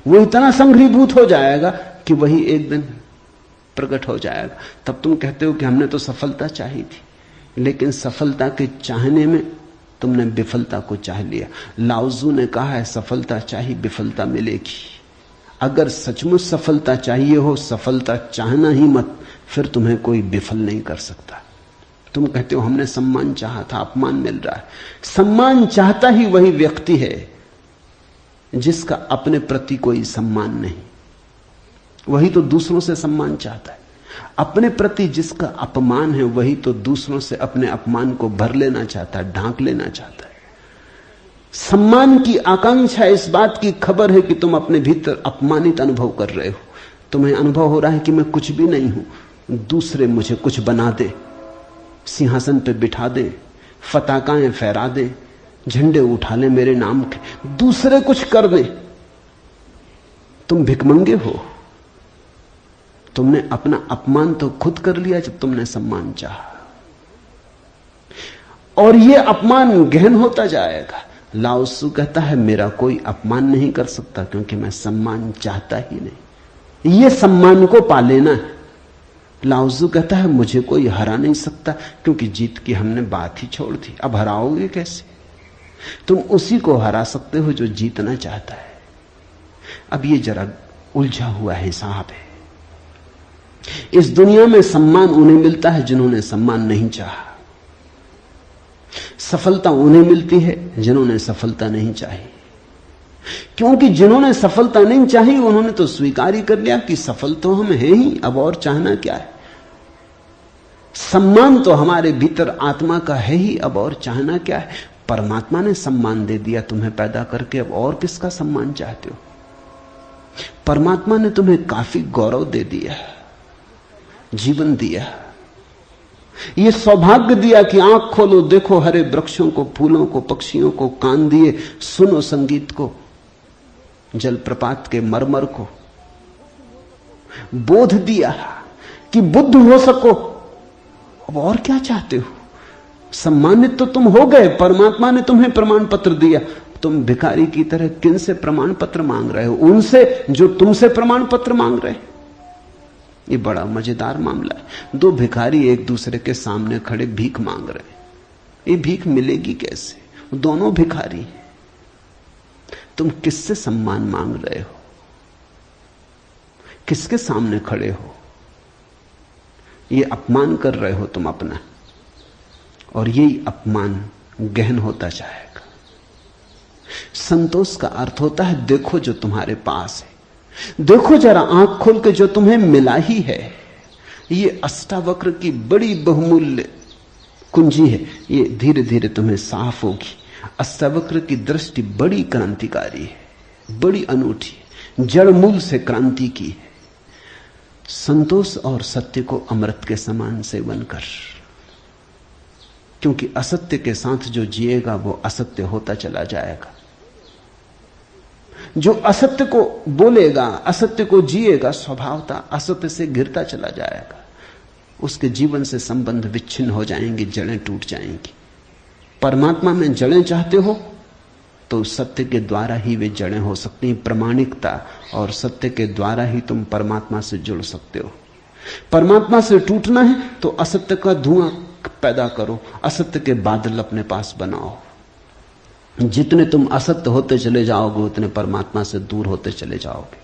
वो इतना संघरीभूत हो जाएगा कि वही एक दिन प्रकट हो जाएगा। तब तुम कहते हो कि हमने तो सफलता चाही थी, लेकिन सफलता के चाहने में तुमने विफलता को चाह लिया। लाओजू ने कहा है सफलता चाहिए विफलता मिलेगी। अगर सचमुच सफलता चाहिए हो, सफलता चाहना ही मत, फिर तुम्हें कोई विफल नहीं कर सकता। तुम कहते हो हमने सम्मान चाहा था, अपमान मिल रहा है। सम्मान चाहता ही वही व्यक्ति है जिसका अपने प्रति कोई सम्मान नहीं, वही तो दूसरों से सम्मान चाहता है। अपने प्रति जिसका अपमान है वही तो दूसरों से अपने अपमान को भर लेना चाहता है, ढांक लेना चाहता है। सम्मान की आकांक्षा इस बात की खबर है कि तुम अपने भीतर अपमानित अनुभव कर रहे हो। तुम्हें अनुभव हो रहा है कि मैं कुछ भी नहीं हूं, दूसरे मुझे कुछ बना दे, सिंहासन पे बिठा दे, फताकाएं फहरा दे, झंडे उठा ले मेरे नाम के, दूसरे कुछ कर दे। तुम भिखमंगे हो। तुमने अपना अपमान तो खुद कर लिया जब तुमने सम्मान चाहा, और यह अपमान गहन होता जाएगा। लाओसू कहता है मेरा कोई अपमान नहीं कर सकता क्योंकि मैं सम्मान चाहता ही नहीं। यह सम्मान को पा लेना है। लाओजू कहता है मुझे कोई हरा नहीं सकता क्योंकि जीत की हमने बात ही छोड़ दी, अब हराओगे कैसे? तुम उसी को हरा सकते हो जो जीतना चाहता है। अब ये जरा उलझा हुआ हिसाब है। इस दुनिया में सम्मान उन्हें मिलता है जिन्होंने सम्मान नहीं चाहा, सफलता उन्हें मिलती है जिन्होंने सफलता नहीं चाही। क्योंकि जिन्होंने सफलता नहीं चाही उन्होंने तो स्वीकार ही कर लिया कि सफल तो हम हैं ही, अब और चाहना क्या है। सम्मान तो हमारे भीतर आत्मा का है ही, अब और चाहना क्या है। परमात्मा ने सम्मान दे दिया तुम्हें पैदा करके, अब और किसका सम्मान चाहते हो? परमात्मा ने तुम्हें काफी गौरव दे दिया, जीवन दिया, यह सौभाग्य दिया कि आंख खोलो देखो हरे वृक्षों को, फूलों को, पक्षियों को, कान दिए सुनो संगीत को, जलप्रपात के मरमर को, बोध दिया कि बुद्ध हो सको। अब और क्या चाहते हो? सम्मानित तो तुम हो गए, परमात्मा ने तुम्हें प्रमाण पत्र दिया। तुम भिखारी की तरह किन से प्रमाण पत्र मांग रहे हो? उनसे जो तुमसे प्रमाण पत्र मांग रहे। ये बड़ा मजेदार मामला है। दो भिखारी एक दूसरे के सामने खड़े भीख मांग रहे। ये भीख मिलेगी कैसे? दोनों भिखारी हैं। तुम किससे सम्मान मांग रहे हो? किसके सामने खड़े हो? ये अपमान कर रहे हो तुम अपना, और यही अपमान गहन होता जाएगा। संतोष का अर्थ होता है देखो जो तुम्हारे पास है, देखो जरा आंख खोल के जो तुम्हें मिला ही है। ये अष्टावक्र की बड़ी बहुमूल्य कुंजी है, ये धीरे धीरे तुम्हें साफ होगी। अष्टावक्र की दृष्टि बड़ी क्रांतिकारी है, बड़ी अनूठी, जड़ मूल से क्रांति की है। संतोष और सत्य को अमृत के समान सेवन कर, क्योंकि असत्य के साथ जो जिएगा वो असत्य होता चला जाएगा। जो असत्य को बोलेगा, असत्य को जिएगा, स्वभावतः असत्य से घिरता चला जाएगा। उसके जीवन से संबंध विच्छिन्न हो जाएंगे, जड़ें टूट जाएंगी। परमात्मा में जड़ें चाहते हो तो सत्य के द्वारा ही वे जड़ें हो सकती हैं। प्रामाणिकता और सत्य के द्वारा ही तुम परमात्मा से जुड़ सकते हो। परमात्मा से टूटना है तो असत्य का धुआं पैदा करो, असत्य के बादल अपने पास बनाओ। जितने तुम असत्य होते चले जाओगे उतने परमात्मा से दूर होते चले जाओगे।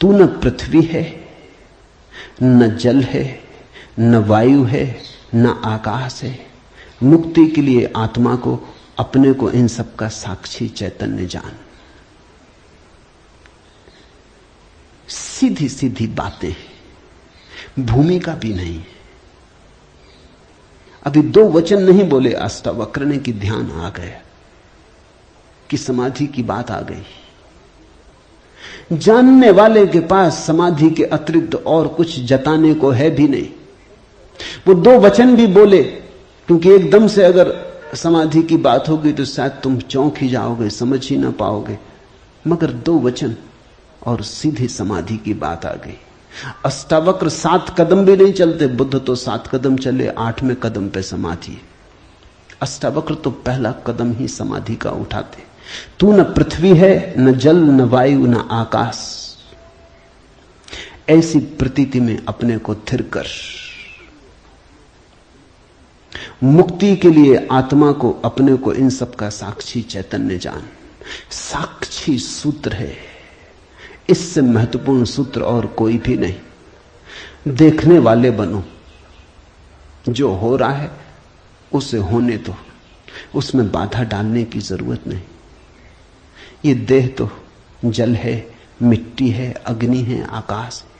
तू न पृथ्वी है, न जल है, न वायु है, न आकाश है। मुक्ति के लिए आत्मा को, अपने को, इन सब का साक्षी चैतन्य जान। सीधी सीधी बातें, भूमिका भी नहीं। अभी 2 वचन नहीं बोले अष्टावक्र ने कि ध्यान आ गया, कि समाधि की बात आ गई। जानने वाले के पास समाधि के अतिरिक्त और कुछ जताने को है भी नहीं। वो 2 वचन भी बोले, क्योंकि एकदम से अगर समाधि की बात होगी तो शायद तुम चौंक ही जाओगे, समझ ही ना पाओगे। मगर 2 वचन और सीधी समाधि की बात आ गई। अष्टावक्र 7 कदम भी नहीं चलते, बुद्ध तो 7 कदम चले, 8वें कदम पे समाधि। अष्टावक्र तो पहला कदम ही समाधि का उठाते। तू न पृथ्वी है, न जल, न वायु, न आकाश। ऐसी प्रतीति में अपने को थिर कर। मुक्ति के लिए आत्मा को, अपने को, इन सब का साक्षी चैतन्य जान। साक्षी सूत्र है, इससे महत्वपूर्ण सूत्र और कोई भी नहीं। देखने वाले बनो, जो हो रहा है उसे होने दो, उसमें बाधा डालने की जरूरत नहीं। ये देह तो जल है, मिट्टी है, अग्नि है, आकाश है।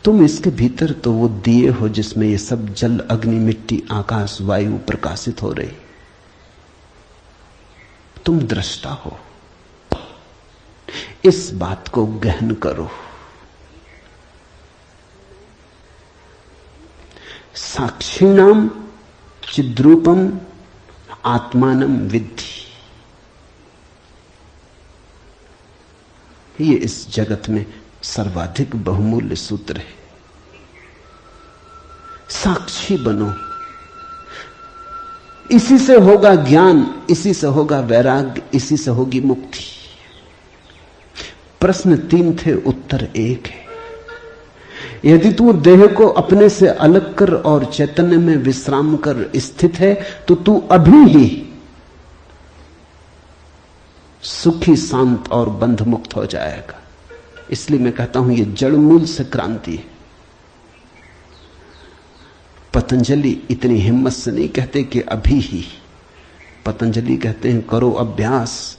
तुम इसके भीतर तो वो दिए हो जिसमें ये सब जल, अग्नि, मिट्टी, आकाश, वायु प्रकाशित हो रही। तुम दृष्टा हो। इस बात को गहन करो। साक्षिणाम चिद्रूपम आत्मानम विद्धि। ये इस जगत में सर्वाधिक बहुमूल्य सूत्र है। साक्षी बनो। इसी से होगा ज्ञान, इसी से होगा वैराग्य, इसी से होगी मुक्ति। प्रश्न 3 थे, उत्तर 1 है। यदि तू देह को अपने से अलग कर और चैतन्य में विश्राम कर स्थित है, तो तू अभी ही सुखी, शांत और बंध मुक्त हो जाएगा। इसलिए मैं कहता हूं, यह जड़ मूल से क्रांति है। पतंजलि इतनी हिम्मत से नहीं कहते कि अभी ही। पतंजलि कहते हैं करो अभ्यास,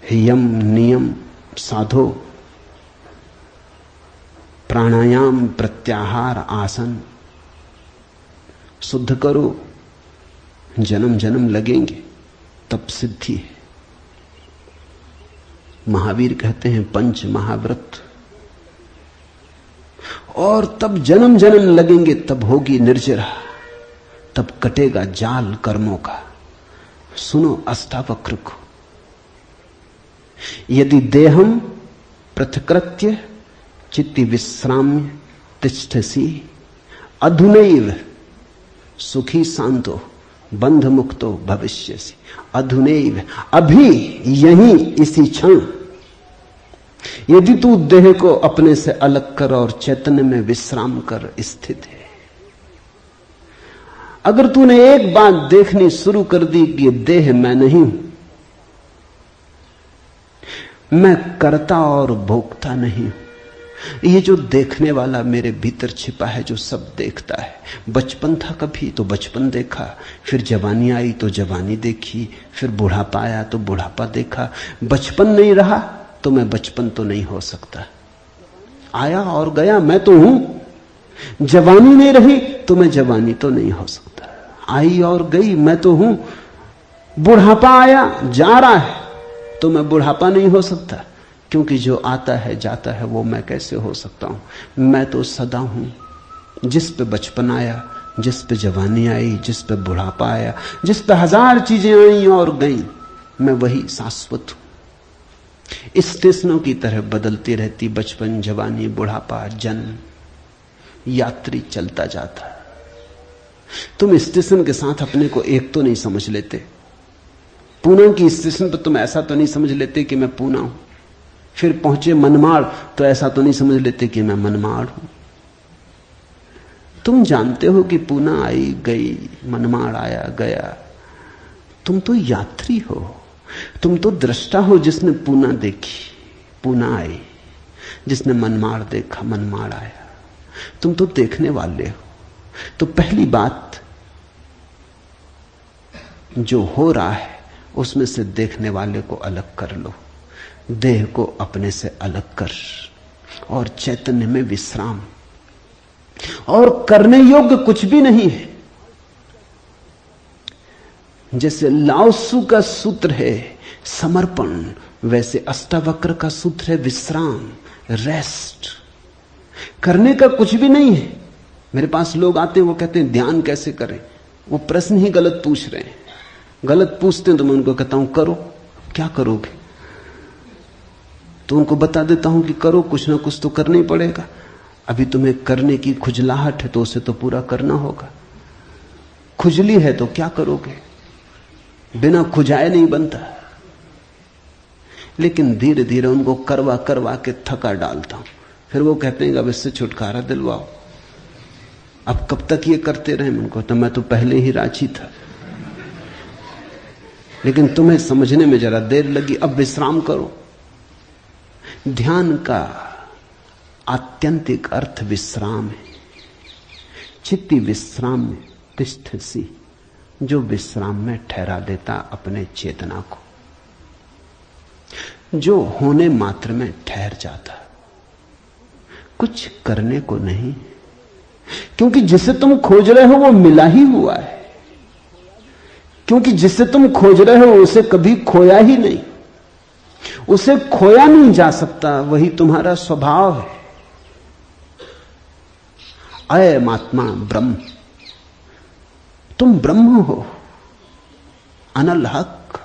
यम नियम साधो, प्राणायाम, प्रत्याहार, आसन शुद्ध करो। जन्म जन्म लगेंगे तब सिद्धि है। महावीर कहते हैं 5 महाव्रत, और तब जन्म जन्म लगेंगे, तब होगी निर्जरा, तब कटेगा जाल कर्मों का। सुनो अष्टावक्र को। यदि देहम पृथकृत्य चित्ति विश्राम्य तिष्ठसि अधुनैव सुखी शांतो बंध मुक्तो भविष्यसि। अधुनैव, अभी, यहीं, इसी क्षण। यदि तू देह को अपने से अलग कर और चैतन्य में विश्राम कर स्थित है, अगर तूने एक बात देखनी शुरू कर दी कि ये देह मैं नहीं हूं, मैं करता और भोगता नहीं हूं, ये जो देखने वाला मेरे भीतर छिपा है, जो सब देखता है। बचपन था कभी तो बचपन देखा, फिर जवानी आई तो जवानी देखी, फिर बुढ़ापा आया तो बुढ़ापा देखा। बचपन नहीं रहा तो मैं बचपन तो नहीं हो सकता। आया और गया, मैं तो हूं। जवानी नहीं रही तो मैं जवानी तो नहीं हो सकता। आई और गई, मैं तो हूं। बुढ़ापा आया, जा रहा है, तो मैं बुढ़ापा नहीं हो सकता, क्योंकि जो आता है जाता है वो मैं कैसे हो सकता हूं। मैं तो सदा हूं। जिस पे बचपन आया, जिस पे जवानी आई, जिस पे बुढ़ापा आया, जिस पे 1000 चीजें आई और गईं, मैं वही शाश्वत हूं। स्टेशनों की तरह बदलती रहती बचपन, जवानी, बुढ़ापा, जन्म। यात्री चलता जाता। तुम स्टेशन के साथ अपने को एक तो नहीं समझ लेते। पूना की स्टेशन पर तुम ऐसा तो नहीं समझ लेते कि मैं पूना हूं। फिर पहुंचे मनमाड़ तो ऐसा तो नहीं समझ लेते कि मैं मनमाड़ हूं। तुम जानते हो कि पूना आई गई, मनमाड़ आया गया। तुम तो यात्री हो, तुम तो दृष्टा हो जिसने पूना देखी, पूना आई। जिसने मनमाड़ देखा मनमाड़ आया। तुम तो देखने वाले हो। तो पहली बात, जो हो रहा है उसमें से देखने वाले को अलग कर लो, देह को अपने से अलग कर, और चैतन्य में विश्राम। और करने योग्य कुछ भी नहीं है। जैसे लाओत्सु का सूत्र है समर्पण, वैसे अष्टावक्र का सूत्र है विश्राम, रेस्ट। करने का कुछ भी नहीं है। मेरे पास लोग आते हैं, वो कहते हैं ध्यान कैसे करें। वो प्रश्न ही गलत पूछ रहे हैं। गलत पूछते हैं तो मैं उनको कहता हूं करो। क्या करोगे? तो उनको बता देता हूं कि करो, कुछ ना कुछ तो करना ही पड़ेगा। अभी तुम्हें करने की खुजलाहट है तो उसे तो पूरा करना होगा। खुजली है तो क्या करोगे? बिना खुजाए नहीं बनता। लेकिन धीरे धीरे उनको करवा करवा के थका डालता हूं। फिर वो कहते हैं अब इससे छुटकारा दिलवाओ। अब कब तक ये करते रहे? उनको तो मैं तो पहले ही राजी था, लेकिन तुम्हें समझने में जरा देर लगी। अब विश्राम करो। ध्यान का आत्यंतिक अर्थ विश्राम है। चित्ती विश्राम में तिष्ठसि, जो विश्राम में ठहरा देता अपने चेतना को, जो होने मात्र में ठहर जाता, कुछ करने को नहीं। क्योंकि जिसे तुम खोज रहे हो वो मिला ही हुआ है। क्योंकि जिसे तुम खोज रहे हो उसे कभी खोया ही नहीं। उसे खोया नहीं जा सकता, वही तुम्हारा स्वभाव है। अयम आत्मा ब्रह्म, तुम ब्रह्म हो, अनल हक,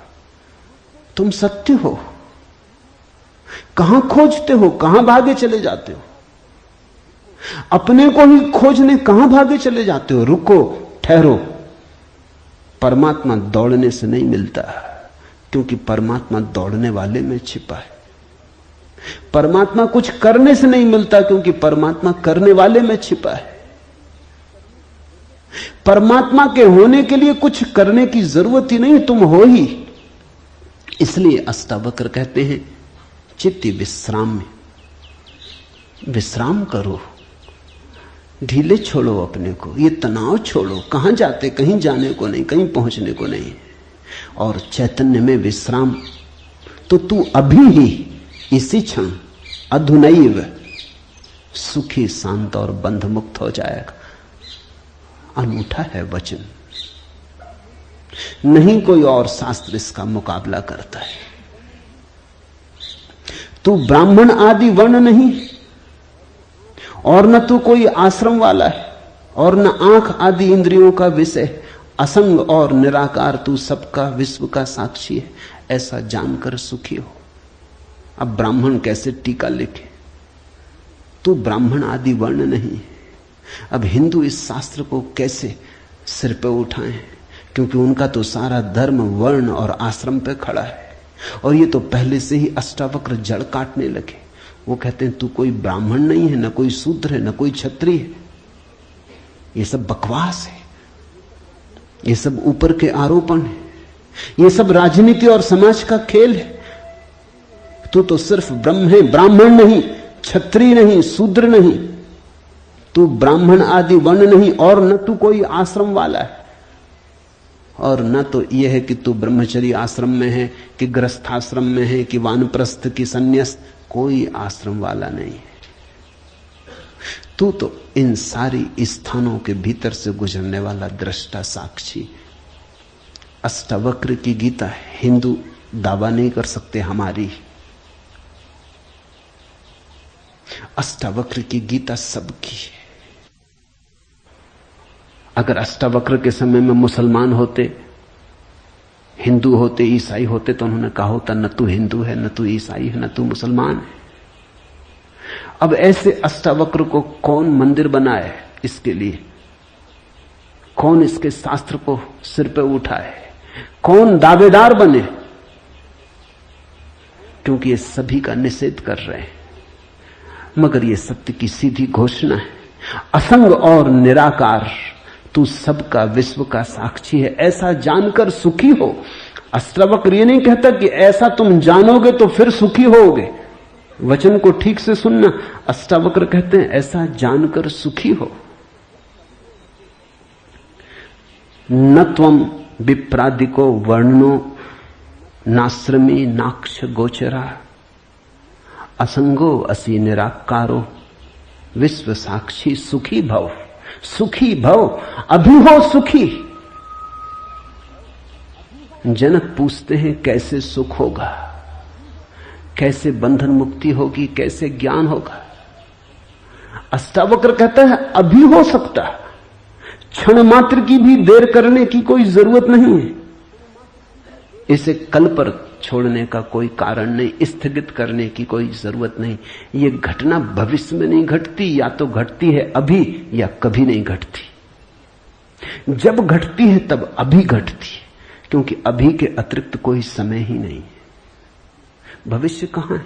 तुम सत्य हो। कहां खोजते हो? कहां भागे चले जाते हो? अपने को ही खोजने कहां भागे चले जाते हो? रुको, ठहरो। परमात्मा दौड़ने से नहीं मिलता, क्योंकि परमात्मा दौड़ने वाले में छिपा है। परमात्मा कुछ करने से नहीं मिलता, क्योंकि परमात्मा करने वाले में छिपा है। परमात्मा के होने के लिए कुछ करने की जरूरत ही नहीं, तुम हो ही। इसलिए अष्टावक्र कहते हैं चित्ती विश्राम में विश्राम करो, ढीले छोड़ो अपने को, ये तनाव छोड़ो। कहां जाते? कहीं जाने को नहीं, कहीं पहुंचने को नहीं। और चैतन्य में विश्राम, तो तू अभी ही इसी क्षण अधुनैव सुखी शांत और बंध मुक्त हो जाएगा। अनूठा है वचन, नहीं कोई और शास्त्र इसका मुकाबला करता है। तू ब्राह्मण आदि वर्ण नहीं, और न तू कोई आश्रम वाला है, और न आंख आदि इंद्रियों का विषय। असंग और निराकार तू सबका विश्व का साक्षी है, ऐसा जानकर सुखी हो। अब ब्राह्मण कैसे टीका लिखे? तू ब्राह्मण आदि वर्ण नहीं। अब हिंदू इस शास्त्र को कैसे सिर पे उठाएं? क्योंकि उनका तो सारा धर्म वर्ण और आश्रम पे खड़ा है। और ये तो पहले से ही अष्टावक्र जड़ काटने लगे। वो कहते हैं तू कोई ब्राह्मण नहीं है, न कोई शूद्र है, न कोई क्षत्रिय है। ये सब बकवास है, ये सब ऊपर के आरोपण है, ये सब राजनीति और समाज का खेल है। तू तो सिर्फ ब्रह्म है, ब्राह्मण नहीं, क्षत्रिय नहीं, शूद्र नहीं। तू ब्राह्मण आदि वर्ण नहीं, और न तू कोई आश्रम वाला है, और न तो यह है कि तू ब्रह्मचर्य आश्रम में है कि गृहस्थाश्रम में है कि वानप्रस्थ की संन्यास। कोई आश्रम वाला नहीं है। तू तो इन सारी स्थानों के भीतर से गुजरने वाला दृष्टा साक्षी। अष्टावक्र की गीता हिंदू दावा नहीं कर सकते हमारी। अष्टावक्र की गीता सबकी है। अगर अष्टावक्र के समय में मुसलमान होते, हिंदू होते, ईसाई होते, तो उन्होंने कहा होता न तू हिंदू है, न तू ईसाई है, न तू मुसलमान है। अब ऐसे अष्टावक्र को कौन मंदिर बनाए? इसके लिए कौन इसके शास्त्र को सिर पे उठाए? कौन दावेदार बने? क्योंकि ये सभी का निषेध कर रहे हैं। मगर ये सत्य की सीधी घोषणा है, असंग और निराकार तू सबका विश्व का साक्षी है, ऐसा जानकर सुखी हो। अष्टावक्र ये नहीं कहता कि ऐसा तुम जानोगे तो फिर सुखी होगे। वचन को ठीक से सुनना। अष्टावक्र कहते हैं ऐसा जानकर सुखी हो। न त्वम विप्रादिको वर्णो नाश्रमी नाक्ष गोचरा असंगो असि निराकारो विश्व साक्षी सुखी भव। सुखी भव, अभी हो सुखी। जनक पूछते हैं कैसे सुख होगा, कैसे बंधन मुक्ति होगी, कैसे ज्ञान होगा। अष्टावक्र कहता है अभी हो सकता, क्षण मात्र की भी देर करने की कोई जरूरत नहीं है। इसे कल पर छोड़ने का कोई कारण नहीं, स्थगित करने की कोई जरूरत नहीं। ये घटना भविष्य में नहीं घटती, या तो घटती है अभी या कभी नहीं घटती। जब घटती है तब अभी घटती है, क्योंकि अभी के अतिरिक्त कोई समय ही नहीं है। भविष्य कहां है?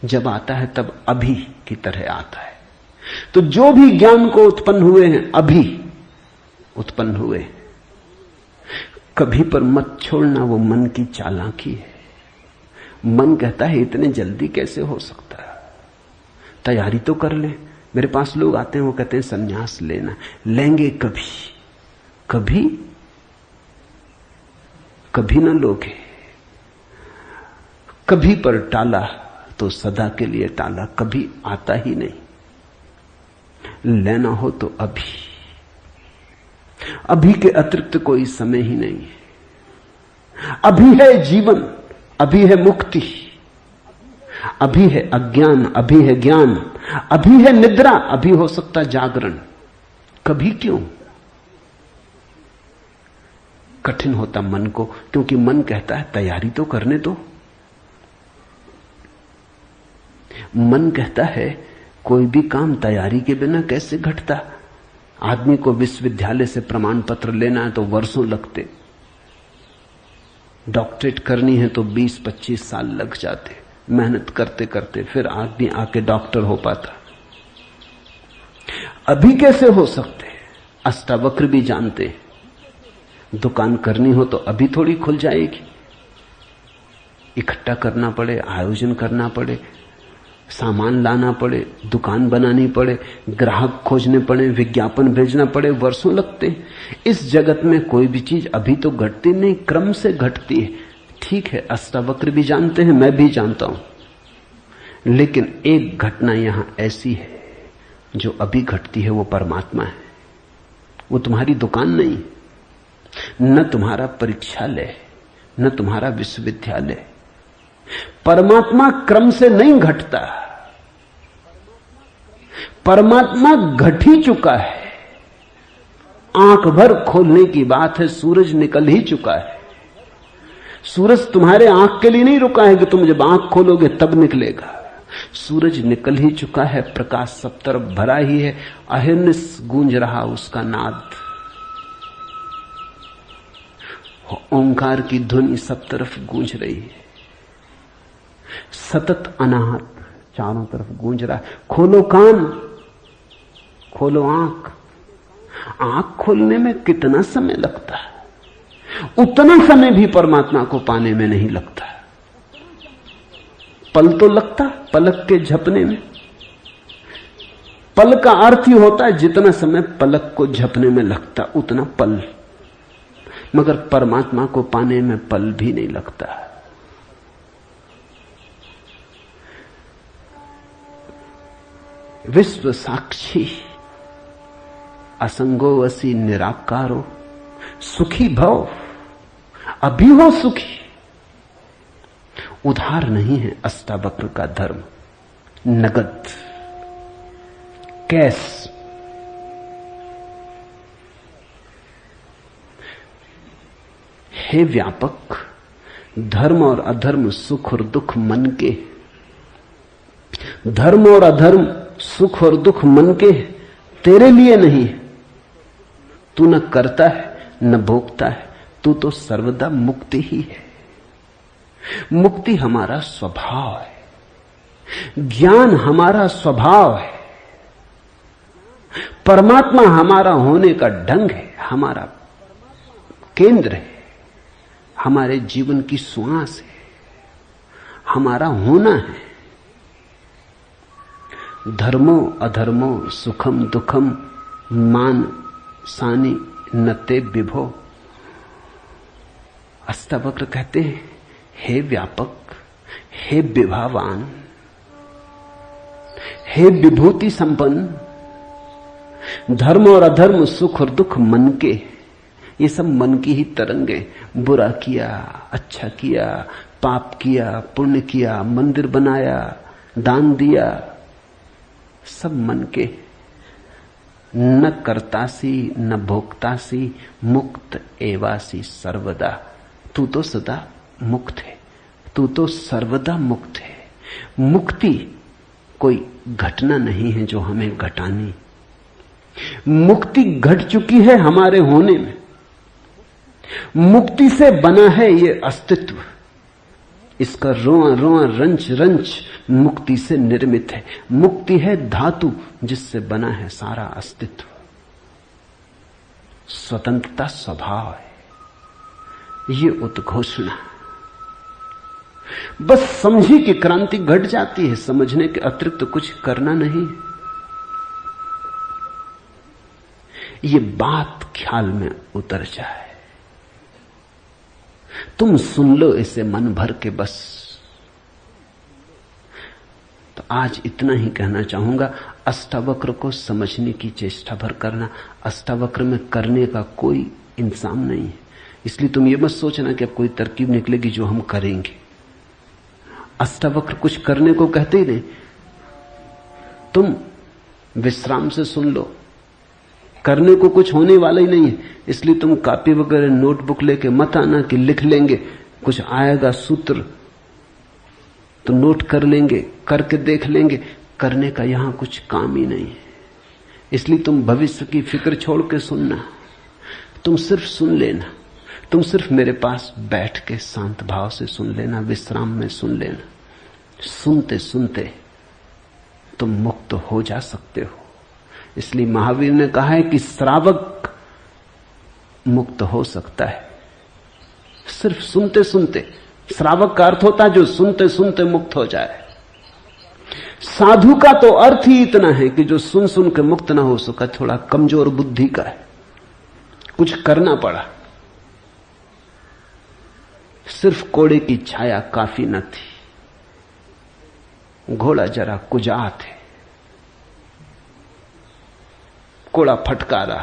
जब आता है तब अभी की तरह आता है। तो जो भी ज्ञान को उत्पन्न हुए हैं अभी उत्पन्न हुए हैं। कभी पर मत छोड़ना, वो मन की चालाकी है। मन कहता है इतने जल्दी कैसे हो सकता है, तैयारी तो कर ले। मेरे पास लोग आते हैं, वो कहते हैं संन्यास लेना। लेंगे कभी, कभी कभी ना लोगे। कभी पर टाला तो सदा के लिए टाला, कभी आता ही नहीं। लेना हो तो अभी, अभी के अतिरिक्त कोई समय ही नहीं है। अभी है जीवन, अभी है मुक्ति, अभी है अज्ञान, अभी है ज्ञान, अभी है निद्रा, अभी हो सकता जागरण। कभी क्यों? कठिन होता मन को, क्योंकि मन कहता है तैयारी तो करने दो। मन कहता है कोई भी काम तैयारी के बिना कैसे घटता। आदमी को विश्वविद्यालय से प्रमाण पत्र लेना है तो वर्षों लगते, डॉक्टरेट करनी है तो 20-25 साल लग जाते। मेहनत करते करते फिर आदमी आके डॉक्टर हो पाता। अभी कैसे हो सकते? अष्टावक्र भी जानते, दुकान करनी हो तो अभी थोड़ी खुल जाएगी। इकट्ठा करना पड़े, आयोजन करना पड़े, सामान लाना पड़े, दुकान बनानी पड़े, ग्राहक खोजने पड़े, विज्ञापन भेजना पड़े, वर्षों लगते हैं। इस जगत में कोई भी चीज अभी तो घटती नहीं, क्रम से घटती है। ठीक है, अष्टावक्र भी जानते हैं, मैं भी जानता हूं। लेकिन एक घटना यहां ऐसी है जो अभी घटती है, वो परमात्मा है। वो तुम्हारी दुकान नहीं, न तुम्हारा परीक्षालय, न तुम्हारा विश्वविद्यालय। परमात्मा क्रम से नहीं घटता। परमात्मा घट ही चुका है। आंख भर खोलने की बात है, सूरज निकल ही चुका है। सूरज तुम्हारे आंख के लिए नहीं रुका है कि तुम जब आंख खोलोगे तब निकलेगा। सूरज निकल ही चुका है, प्रकाश सब तरफ भरा ही है। अहिर्निश गूंज रहा उसका नाद, ओंकार की ध्वनि सब तरफ गूंज रही है। सतत अनाहत चारों तरफ गूंज रहा है। खोलो कान, खोलो आंख। आंख खोलने में कितना समय लगता है, उतना समय भी परमात्मा को पाने में नहीं लगता। पल तो लगता पलक के झपने में। पल का अर्थ ही होता है जितना समय पलक को झपने में लगता उतना पल। मगर परमात्मा को पाने में पल भी नहीं लगता। विश्व साक्षी असंगो वसी निराकारो सुखी भव। अभी हो सुखी। उधार नहीं है अष्टावक्र का धर्म, नगद, कैश। हे व्यापक, धर्म और अधर्म, सुख और दुख मन के। धर्म और अधर्म, सुख और दुख मन के, तेरे लिए नहीं। तू न करता है न भोगता है, तू तो सर्वदा मुक्ति ही है। मुक्ति हमारा स्वभाव है, ज्ञान हमारा स्वभाव है, परमात्मा हमारा होने का ढंग है, हमारा केंद्र है, हमारे जीवन की श्वास है, हमारा होना है। धर्मो अधर्मो सुखम दुखम मान सानी नते विभो। अष्टावक्र कहते हैं, हे व्यापक, हे विभावान, हे विभूति संपन्न, धर्म और अधर्म, सुख और दुख मन के, ये सब मन की ही तरंगे। बुरा किया, अच्छा किया, पाप किया, पुण्य किया, मंदिर बनाया, दान दिया, सब मन के। न कर्तासी न भोक्तासी, मुक्त एवासी सर्वदा। तू तो सदा मुक्त है, तू तो सर्वदा मुक्त है। मुक्ति कोई घटना नहीं है जो हमें घटानी, मुक्ति घट चुकी है हमारे होने में। मुक्ति से बना है ये अस्तित्व, इसका रोआ रोआ रंच रंच मुक्ति से निर्मित है। मुक्ति है धातु जिससे बना है सारा अस्तित्व। स्वतंत्रता स्वभाव है, ये उद्घोषणा। बस समझी कि क्रांति घट जाती है, समझने के अतिरिक्त तो कुछ करना नहीं। ये बात ख्याल में उतर जाए, तुम सुन लो इसे मन भर के बस। तो आज इतना ही कहना चाहूंगा। अष्टावक्र को समझने की चेष्टा भर करना। अष्टावक्र में करने का कोई इंतजाम नहीं है, इसलिए तुम ये मत सोचना कि अब कोई तरकीब निकलेगी जो हम करेंगे। अष्टावक्र कुछ करने को कहते ही नहीं, तुम विश्राम से सुन लो। करने को कुछ होने वाला ही नहीं है, इसलिए तुम कॉपी वगैरह नोटबुक लेके मत आना कि लिख लेंगे, कुछ आएगा सूत्र तो नोट कर लेंगे, करके देख लेंगे। करने का यहां कुछ काम ही नहीं है, इसलिए तुम भविष्य की फिक्र छोड़ के सुनना। तुम सिर्फ सुन लेना, तुम सिर्फ मेरे पास बैठ के शांत भाव से सुन लेना, विश्राम में सुन लेना। सुनते सुनते तुम मुक्त हो जा सकते हो। इसलिए महावीर ने कहा है कि श्रावक मुक्त हो सकता है सिर्फ सुनते सुनते। श्रावक का अर्थ होता है जो सुनते सुनते मुक्त हो जाए। साधु का तो अर्थ ही इतना है कि जो सुन सुन के मुक्त ना हो सका, थोड़ा कमजोर बुद्धि का है, कुछ करना पड़ा। सिर्फ कोड़े की छाया काफी न थी, घोड़ा जरा कुजात है, कोड़ा फटकारा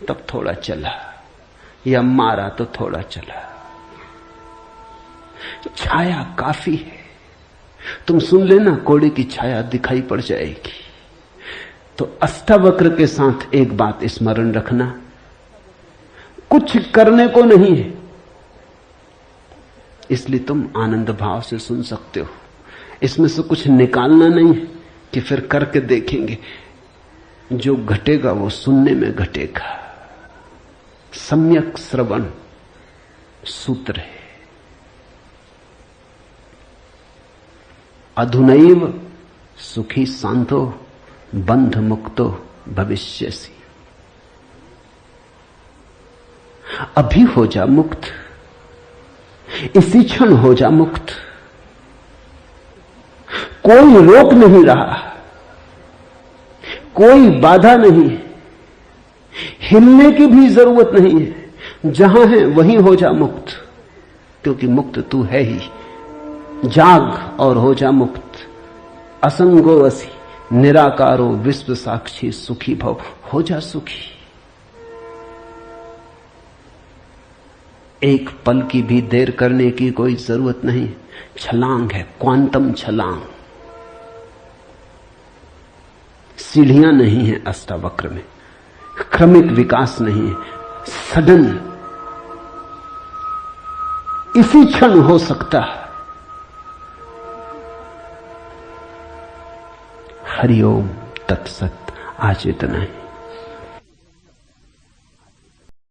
तब थोड़ा चला, या मारा तो थोड़ा चला। छाया काफी है, तुम सुन लेना, कोड़े की छाया दिखाई पड़ जाएगी। तो अष्टावक्र के साथ एक बात स्मरण रखना, कुछ करने को नहीं है, इसलिए तुम आनंद भाव से सुन सकते हो। इसमें से कुछ निकालना नहीं है कि फिर करके देखेंगे। जो घटेगा वो सुनने में घटेगा। सम्यक श्रवण सूत्र है। अधुनैव सुखी शांतो बंध मुक्तो भविष्यसि। अभी हो जा मुक्त, इसी क्षण हो जा मुक्त। कोई रोक नहीं रहा, कोई बाधा नहीं, हिलने की भी जरूरत नहीं है। जहां है वहीं हो जा मुक्त, क्योंकि मुक्त तू है ही। जाग और हो जा मुक्त। असंगो असि निराकारो विश्व साक्षी सुखी भव। हो जा सुखी। एक पल की भी देर करने की कोई जरूरत नहीं। छलांग है, क्वांटम छलांग। सीढ़ियां नहीं है अष्टावक्र में, क्रमिक विकास नहीं है, सडन इसी क्षण हो सकता है। हरिओम तत्सत। आज इतना ही।